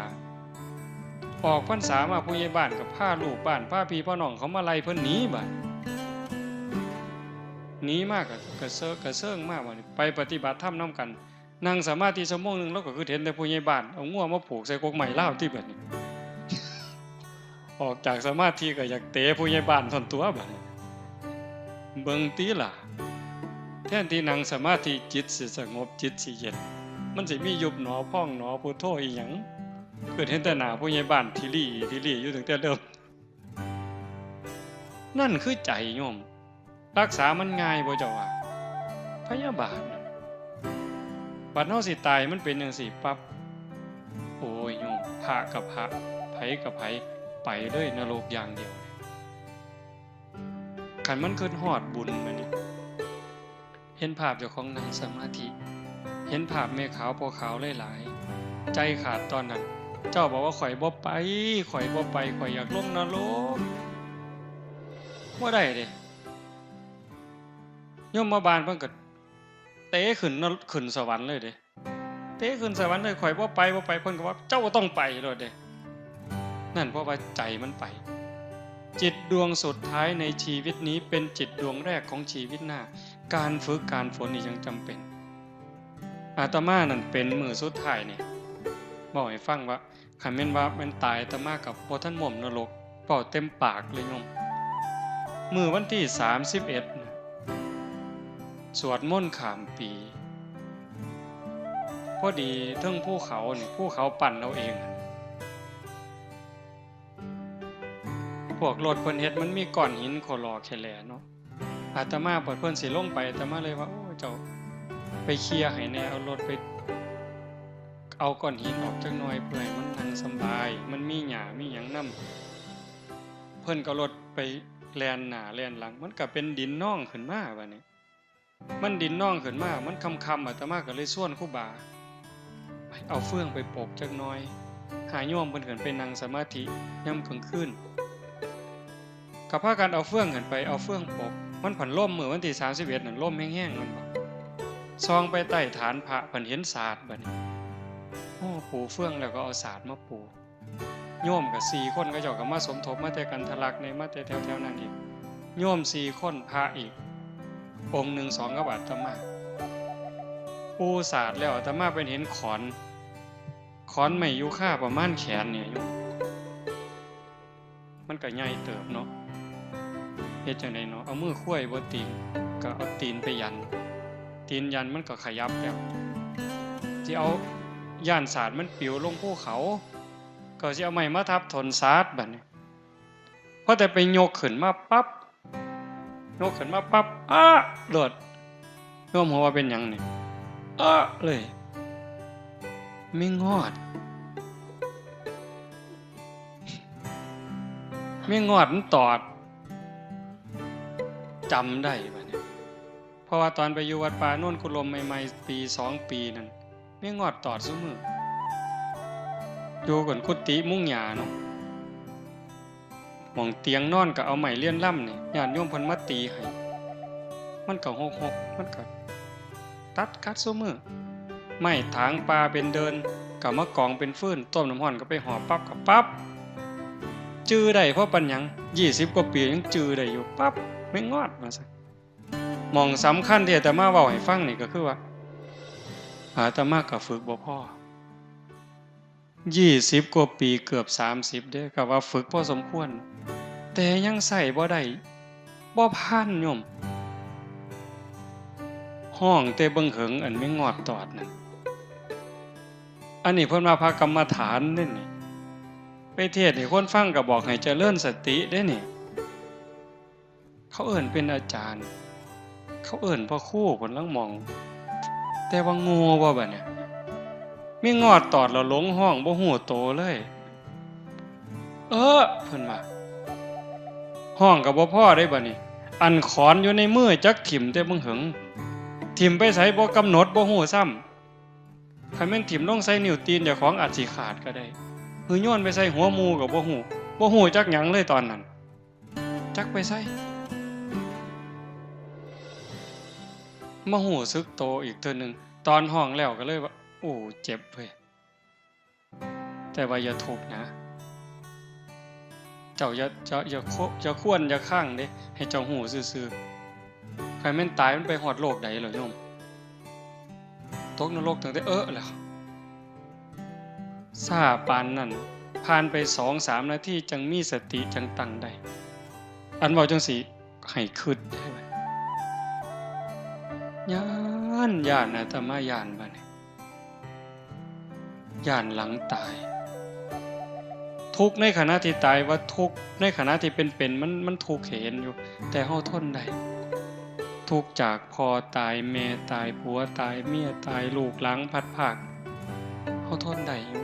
ออกพรรษามาผู้ใหญ่บ้านกับพาลูกบ้านพาพี่พ่อน้องเขามาไล่เพิ่นหนีบัดหนีมากกระเซิงมากบัดนี้ไปปฏิบัติธรรมนำกันนั่งสมาธิชั่วโมงนึงแล้วก็คือเห็นแต่ผู้ใหญ่บ้านเอางัวมาผูกใส่กกไม้ลาวที่บัดนี้ออกจากสมาธิก็อยากเตะผู้ใหญ่บ้านทนตัวบัดนี้เบิ่งติล่ะแทนที่นั่งสมาธิจิตสิสงบจิตสิเย็นมันสิมียุบหนอพองหนอพุทโธอีหยังเกิดเห็นแต่หน้าผู้ใหญ่บ้านที่ลี่อยู่ตั้งแต่เดิมนั่นคือใจโยมรักษามันง่ายบ่เจ้าว่าพยาบาทบัดเฮาสิตายมันเป็นจังซี่ปั๊บโอ้ยโยมพระกับพระไผกับไผไปเลยนรกอย่างเดียวคันมันคิดฮอดบุญมานี่เห็นภาพเจ้าของนั่งสมาธิเห็นภาพแม่ขาวพ่อขาวหลายๆใจขาดตอนนั้นเจ้าบอกว่าข่อยบ่ไปข่อยอยากลงนรกบ่ได้เด้โยมมาบานเพิ่นก็เตะขึ้นสวรรค์เลยเด้เตะขึ้นสวรรค์เลยข่อยบ่ไปเพิ่นก็ว่าเจ้าต้องไปโลดเด้นั่นเพราะว่าใจมันไปจิตดวงสุดท้ายในชีวิตนี้เป็นจิตดวงแรกของชีวิตหน้าการฝึกการฝนนี่ยังจำเป็นอาตมานั่นเป็นมือสุดท้ายเนี่ยบอกให้ฟังว่าคันแม่นว่ามันตายอาตมากับบ่ทันหม่อมนรกเป้าเต็มปากเลยโยมมื้อวันที่31นะสวดมนต์ข้ามปีพอดีเทิงภูเขานี่ภูเขาปั่นเอาเองพวกรถเพิ่นเฮ็ดมันมีก้อนหินโคลอแค่แหลเนาะอาตมาเพิ่นสิลงไปอาตมาเลยว่าโอ้เจ้าไปเคลียร์ให้แน่เอารถไปเอาก้อนหินออกจักหน่อยเพื่อให้มันนั่งสบายมันมีหญ้ามีหยังนำเพิ่นก็รถไปแล่นหน้าแล่นหลังมันก็เป็นดินน่องขึ้นมาบัดนี้มันดินน่องขึ้นมามันค่ำๆอาตมาก็เลยชวนครูบาเอาเฟืองไปโปกจักหน่อยหาโยมเพิ่นขึ้นไปนั่งสมาธิยามกลางคืนก็พากันเอาเฟืองขึ้นไปเอาเฟืองโปก มันผันล่มมื้อวันที่31นั่นล่มแห้งๆมันบ่ซองไปใต้ฐานพระเพิ่นเห็นศาสตร์บัดนี้โอ้ปูเฟื่องแล้วก็เอาศาสตร์มาปูโยมก็4คนเขาเจ้าก็มาสมทบมาแต่กันทะลักในมาแต่แถวๆนั้นอีกโยม4คนพระอีกองค์1 2กับอาตมาปูศาสตร์แล้วอาตมาไปเห็นขอนไม้ยูคาประมาณแขนเนี่ยโยมมันก็ใหญ่เติบเนาะเฮ็ดจังได๋เนาะเอามือคุ้ยบ่ตีนก็เอาตีนไปยันตีนยันมันก็ขยับแล้วสิเอาย่านศาสตร์มันปลิวลงภูเขาก็สิเอาไม้มาทับถนศาสตร์บัดนี้พอแต่ไปยกขึ้นมาปั๊บอ้าโลดโยมหัวว่าเป็นหยังนี่อ้าเลยไม่งอดมันตอดจำได้บัดนี้เพราะว่าตอนไปอยู่วัดป่าโน่นกุลมใหม่ๆปี2 ปีนั่นไม่งอดตอดซุมื้ออยู่ก่อนกุฏิมุ้งหญ้าเนาะหม่องเตียงนอนก็เอาไม้เลี่ยนล่ำนี่ญาติโยมเพิ่นมาตีให้มันก็หกมันก็ตัดกัดซุมื้อไม้ถางปลาเป็นเดินก็มากองเป็นฟืนต้มน้ำร้อนก็ไปห่อปั๊บก็ปั๊บจื้อได้เพราะปัญญัง20 กว่าปียังจื้อได้อยู่ปั๊บไม่งอดว่าซั่นหม่องสำคัญที่อาตมาเว้าให้ฟังนี่ก็คือว่าอาตมาก็ฝึกบ่พอ20 กว่าปีเกือบ30เด้ก็ว่าฝึกพอสมควรแต่ยังใส่บ่ได้บ่ผ่านโยมห้องแต่เบิ่งเหิงอันไม่งอดตอดนั่นอันนี้เพิ่นว่าพระกรรมฐานเด้นี่ไปเทศน์ให้คนฟังก็บอกให้เจริญสติเด้นี่เขาเอิ้นเป็นอาจารย์เขาเอิ้นพ่อครูเพิ่นลังมองแต่ว่าโง่บ่บัดเนี่ยมีงอดตอดแล้วหลงห้องบ่ฮู้โตเลยเพิ่นว่าห้องก็บ่พอได้บัดนี้อันขอนอยู่ในมือจักถิ่มแต่เบิ่งเหิงถิ่มไปไสบ่กำหนดบ่ฮู้ซ้ำคันแม่นถิ่มลงใส่นิ้วตีนเจ้าของอาจสิขาดก็ได้หือโยนไปใส่หัวหมู่ก็บ่ฮู้จักหยังเลยตอนนั้นจักไปใส่มาฮู้สึกโตอีกเทื่อนึงตอนห้องแล้วก็เลยว่าโอ้เจ็บเว้ยแต่ว่าอย่าทุกข์นะเจ้าอย่าควรอย่าข้างเด้ให้เจ้าฮู้ซื่อๆใครแม่นตายมันไปฮอดโลกใดเหรอโยมตกนรกตั้งแต่แล้วซาปานนั้นผ่านไป 2-3 นาทีจังมีสติจังตั้งได้อันเว้าจังสิให้คิดได้บัดย้านอาตมาย้านบัดนี้ย้านหลังตายทุกข์ในขณะที่ตายว่าทุกข์ในขณะที่เป็นมันทุกข์เห็นอยู่แต่เฮาทนได้ทุกข์จากพ่อตายแม่ตายผัวตายเมียตายลูกหลานพัดพรากเฮาทนได้อยู่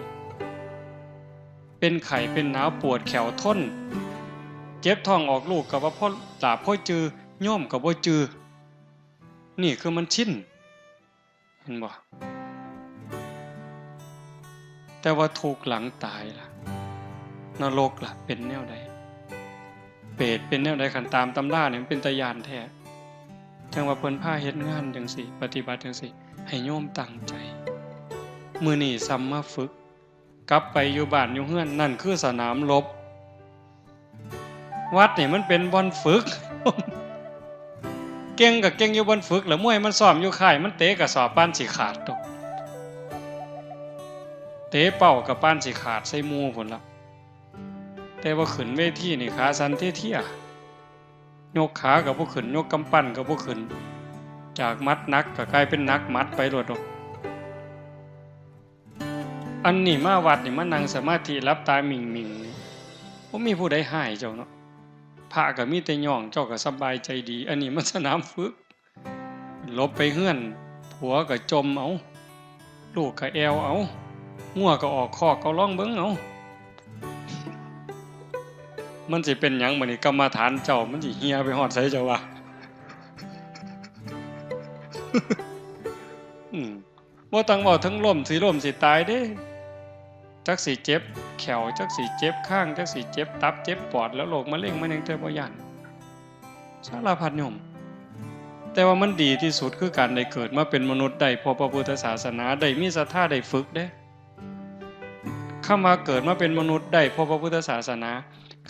เป็นไข้เป็นหนาวปวดแขวทนเจ็บท้องออกลูกก็ว่าพ่อตาพ่อจือโยมก็บ่จือนี่คือมันชินเห็นบ่แต่ว่าทุกข์หลังตายล่ะนรกล่ะเป็นแนวใดเปรตเป็นแนวใดคันตามตำราเนี่ยมันเป็นตาย้านแท้จังว่าเพิ่นพาเฮ็ดงานจังซี่ปฏิบัติจังซี่ให้โยมตั้งใจมื้อนี้ซ้ำมาฝึกกลับไปอยู่บ้านอยู่เฮือนนั่นคือสนามรบวัดนี่มันเป็นบ่อนฝึก เก่งก็เก่งอยู่บ่อนฝึกแล้วมวยมันซ้อมอยู่ค่ายมันเตะก็สอบปานสิขาดตกเตะเป้าก็ปานสิขาดใส่หมู่พุ่นล่ะแต่ว่าขึ้นเวทีนี่ขาสั่นเที่ยยกขาก็บ่ขึ้นยกกำปั้นก็บ่ขึ้นจากมัดหนักก็กลายเป็นหนักมัดไปโลดดอกอันนี้มาวัดนี่มานั่งสมาธิรับตามิ่งๆนี่บ่มีผู้ใดให้เจ้าเนาะพระก็มีแต่ย่องเจ้าก็สบายใจดีอันนี้มันสนามฝึกลบไปเฮือนผัวก็จมเอาลูกก็แอวเอางัวก็ออกคอกก็ร้องเบิ่งเอามันสิเป็นหยังบัดนี้กรรมฐานเจ้ามันสิเหี่ยไปฮอดไสเจ้าว่าบ่ต้องเว้าถึงล้มสิตายเด้จักสิเจ็บแขวจักสิเจ็บข้างจักสิเจ็บตับเจ็บปอดแล้วโรคมะเร็งมันยังแต่บ่ย่าน สารพัดโยมแต่ว่ามันดีที่สุดคือการได้เกิดมาเป็นมนุษย์ได้พอพระพุทธศาสนาได้มีศรัทธาได้ฝึกเด้คำว่าเกิดมาเป็นมนุษย์ได้พอพระพุทธศาสนา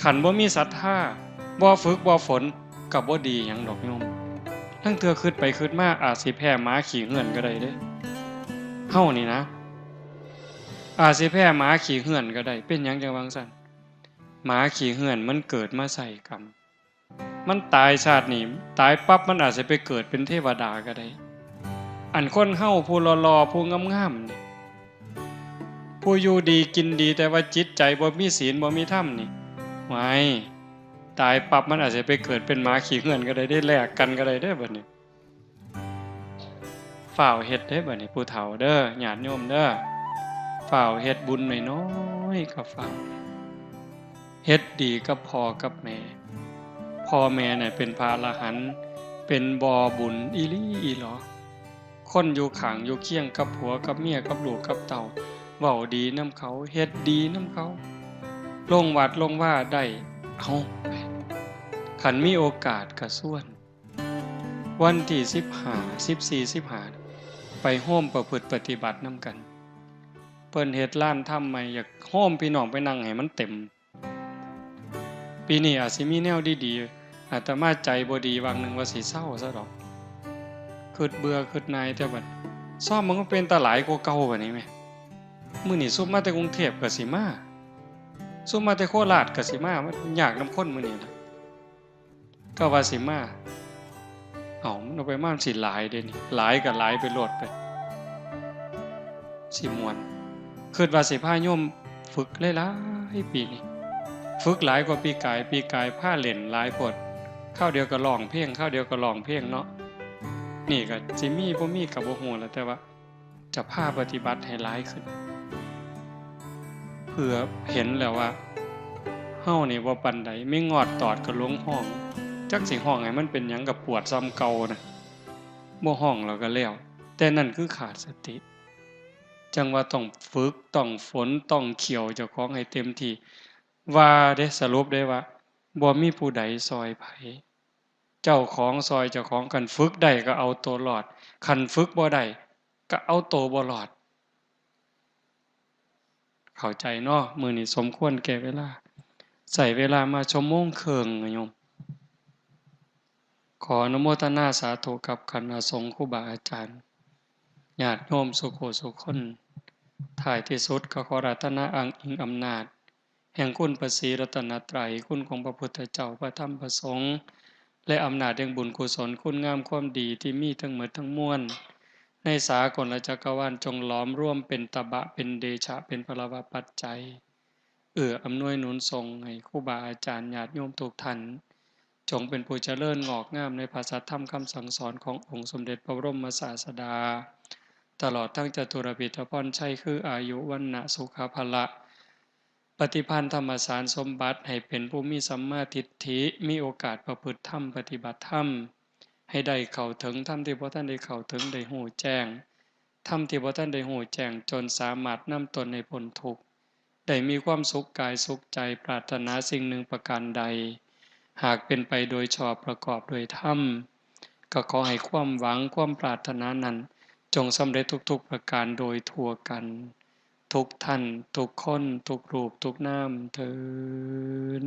ขันบ่มีศรัทธาบ่ฝึกบ่ฝนกับบ่ดีหยังดอกโยมทั้งเทื่อคิดไปคิดมาอาจสิแพ้หมาขี่เหือนก็ได้เด้เฮานี่นะอาจสิแพ้หมาขี่เหือนก็ได้เป็นหยังจังว่าซั่นหมาขี่เหือนมันเกิดมาใส่กรรมมันตายชาตินี้ตายปั๊บมันอาจจะไปเกิดเป็นเทวดาก็ได้อันคนเฮาผู้หล่อๆผู้งามๆนี่ผู้อยู่ดีกินดีแต่ว่าจิตใจบ่มีศีลบ่มีธรรมนี่ไม่ตายปั๊บมันอาจจะไปเกิดเป็นหมาขี่เหือนก็ได้แลกกันก็ได้เด้อบัดนี้ฝ่าวเฮ็ดเด้อบัดนี้ผู้เฒ่าเด้อญาติโยมเด้อฝ่าวเฮ็ดบุญน้อยๆก็ฝ่าวเฮ็ดดีกับพ่อกับแม่พ่อแม่เนี่ยเป็นพระอรหันต์เป็นบ่อบุญอีหลีอีหรอคนอยู่ข้างอยู่เคียงกับผัวกับเมียกับลูกกับเต่าเว้าดีนำเขาเฮ็ดดีนำเขาลงวัดลงว่าได้เอาคันมีโอกาสก็ส่วนวันที่15 14 15ไปโฮมประพฤติปฏิบัตินำกันเพิ่นเฮ็ดร้านทำใหม่อยากโฮมพี่น้องไปนั่งให้มันเต็มปีนี้อาจสิมีแนวดีๆอาตมาใจบ่ดีวางหนึ่งว่าสิเศร้าซะดอกคิดเบื่อคิดนายแต่บัดซ่อมมันก็เป็นตาหลายกว่าเก่าบัดนี้แหมมื้อนี้ซุมมาแต่กรุงเทพก็สิมาซุมมาแต่โคราชก็สิมามันยากนำคนมื้อนี้นะก็ว่าสิมามันเอาไปมาสิหลายเด้นี่หลายก็หลายไปโลดไปสิม่วนคิดว่าสิพาโยมฝึกหลายๆปีนี้ฝึกหลายกว่าปีกายผ้าเล่นหลายโพดข้าวเดียวก็ร้องเพลงข้าวเดียวก็ร้องเพลงเนาะนี่ก็สิมีบ่มีก็บ่ฮู้แล้วแต่ว่าจะพาปฏิบัติให้หลายขึ้นเพื่อเห็นแล้วว่าเฮานี่บ่ปานใดไม่งอดตอดก็ลงห้องจักสิห้องให้มันเป็นหยังก็ปวดซ้ำเก่านะบ่ห้องแล้วก็แล้วแต่นั่นคือขาดสติจังว่าต้องฝึกต้องฝนต้องเขี่ยวเจ้าของให้เต็มที่ว่าได้สรุปได้ว่าบ่มีผู้ใดซอยไผเจ้าของซอยเจ้าของกันฝึกได้ก็เอาตัวรอดคันฝึกบ่ได้ก็เอาตัวบ่รอดเข้าใจเนาะมื้อนี้สมควรแก่เวลาใช้เวลามาชั่วโมงครึ่งโยมขออนุโมทนาสาธุกับคณะสงฆ์ครูบาอาจารย์ญาติโยมสุโขสุขคนท้ายที่สุดก็ขอรัตนาอ้างอิงอำนาจแห่งคุณพระศรีรัตนตรัยคุณของพระพุทธเจ้าพระธรรมพระสงฆ์และอำนาจแห่งบุญกุศลคุณงามความดีที่มีทั้งหมดทั้งมวลในสากลจักรวาลจงล้อมร่วมเป็นตบะเป็นเดชะเป็นพลวะปัจจัยอำนวยหนุนทรงให้ครูบาอาจารย์ญาติโยมทุกท่านจงเป็นผู้เจริญงอกงามในภาษาธรรมคำสั่งสอนขององค์สมเด็จพระบรมศาสดาตลอดทั้งจตุรพิธพรชัยคืออายุวันนะสุขภละปฏิภาณธรรมสารสมบัติให้เป็นผู้มีสัมมาทิฏฐิมีโอกาสประพฤติธรรมปฏิบัติธรรมให้ได้เข้าถึงธรรมที่พระท่านได้เข้าถึงได้หูแจ้งธรรมที่พระท่านได้หูแจ้งจนสามารถนำตนในพ้นทุกข์ได้มีความสุขกายสุขใจปรารถนาสิ่งหนึ่งประการใดหากเป็นไปโดยชอบประกอบโดยธรรมก็ขอให้ความหวังความปรารถนานั้นจงสำเร็จทุกๆประการโดยทั่วกันทุกท่านทุกคนทุกรูปทุกนามเทอญ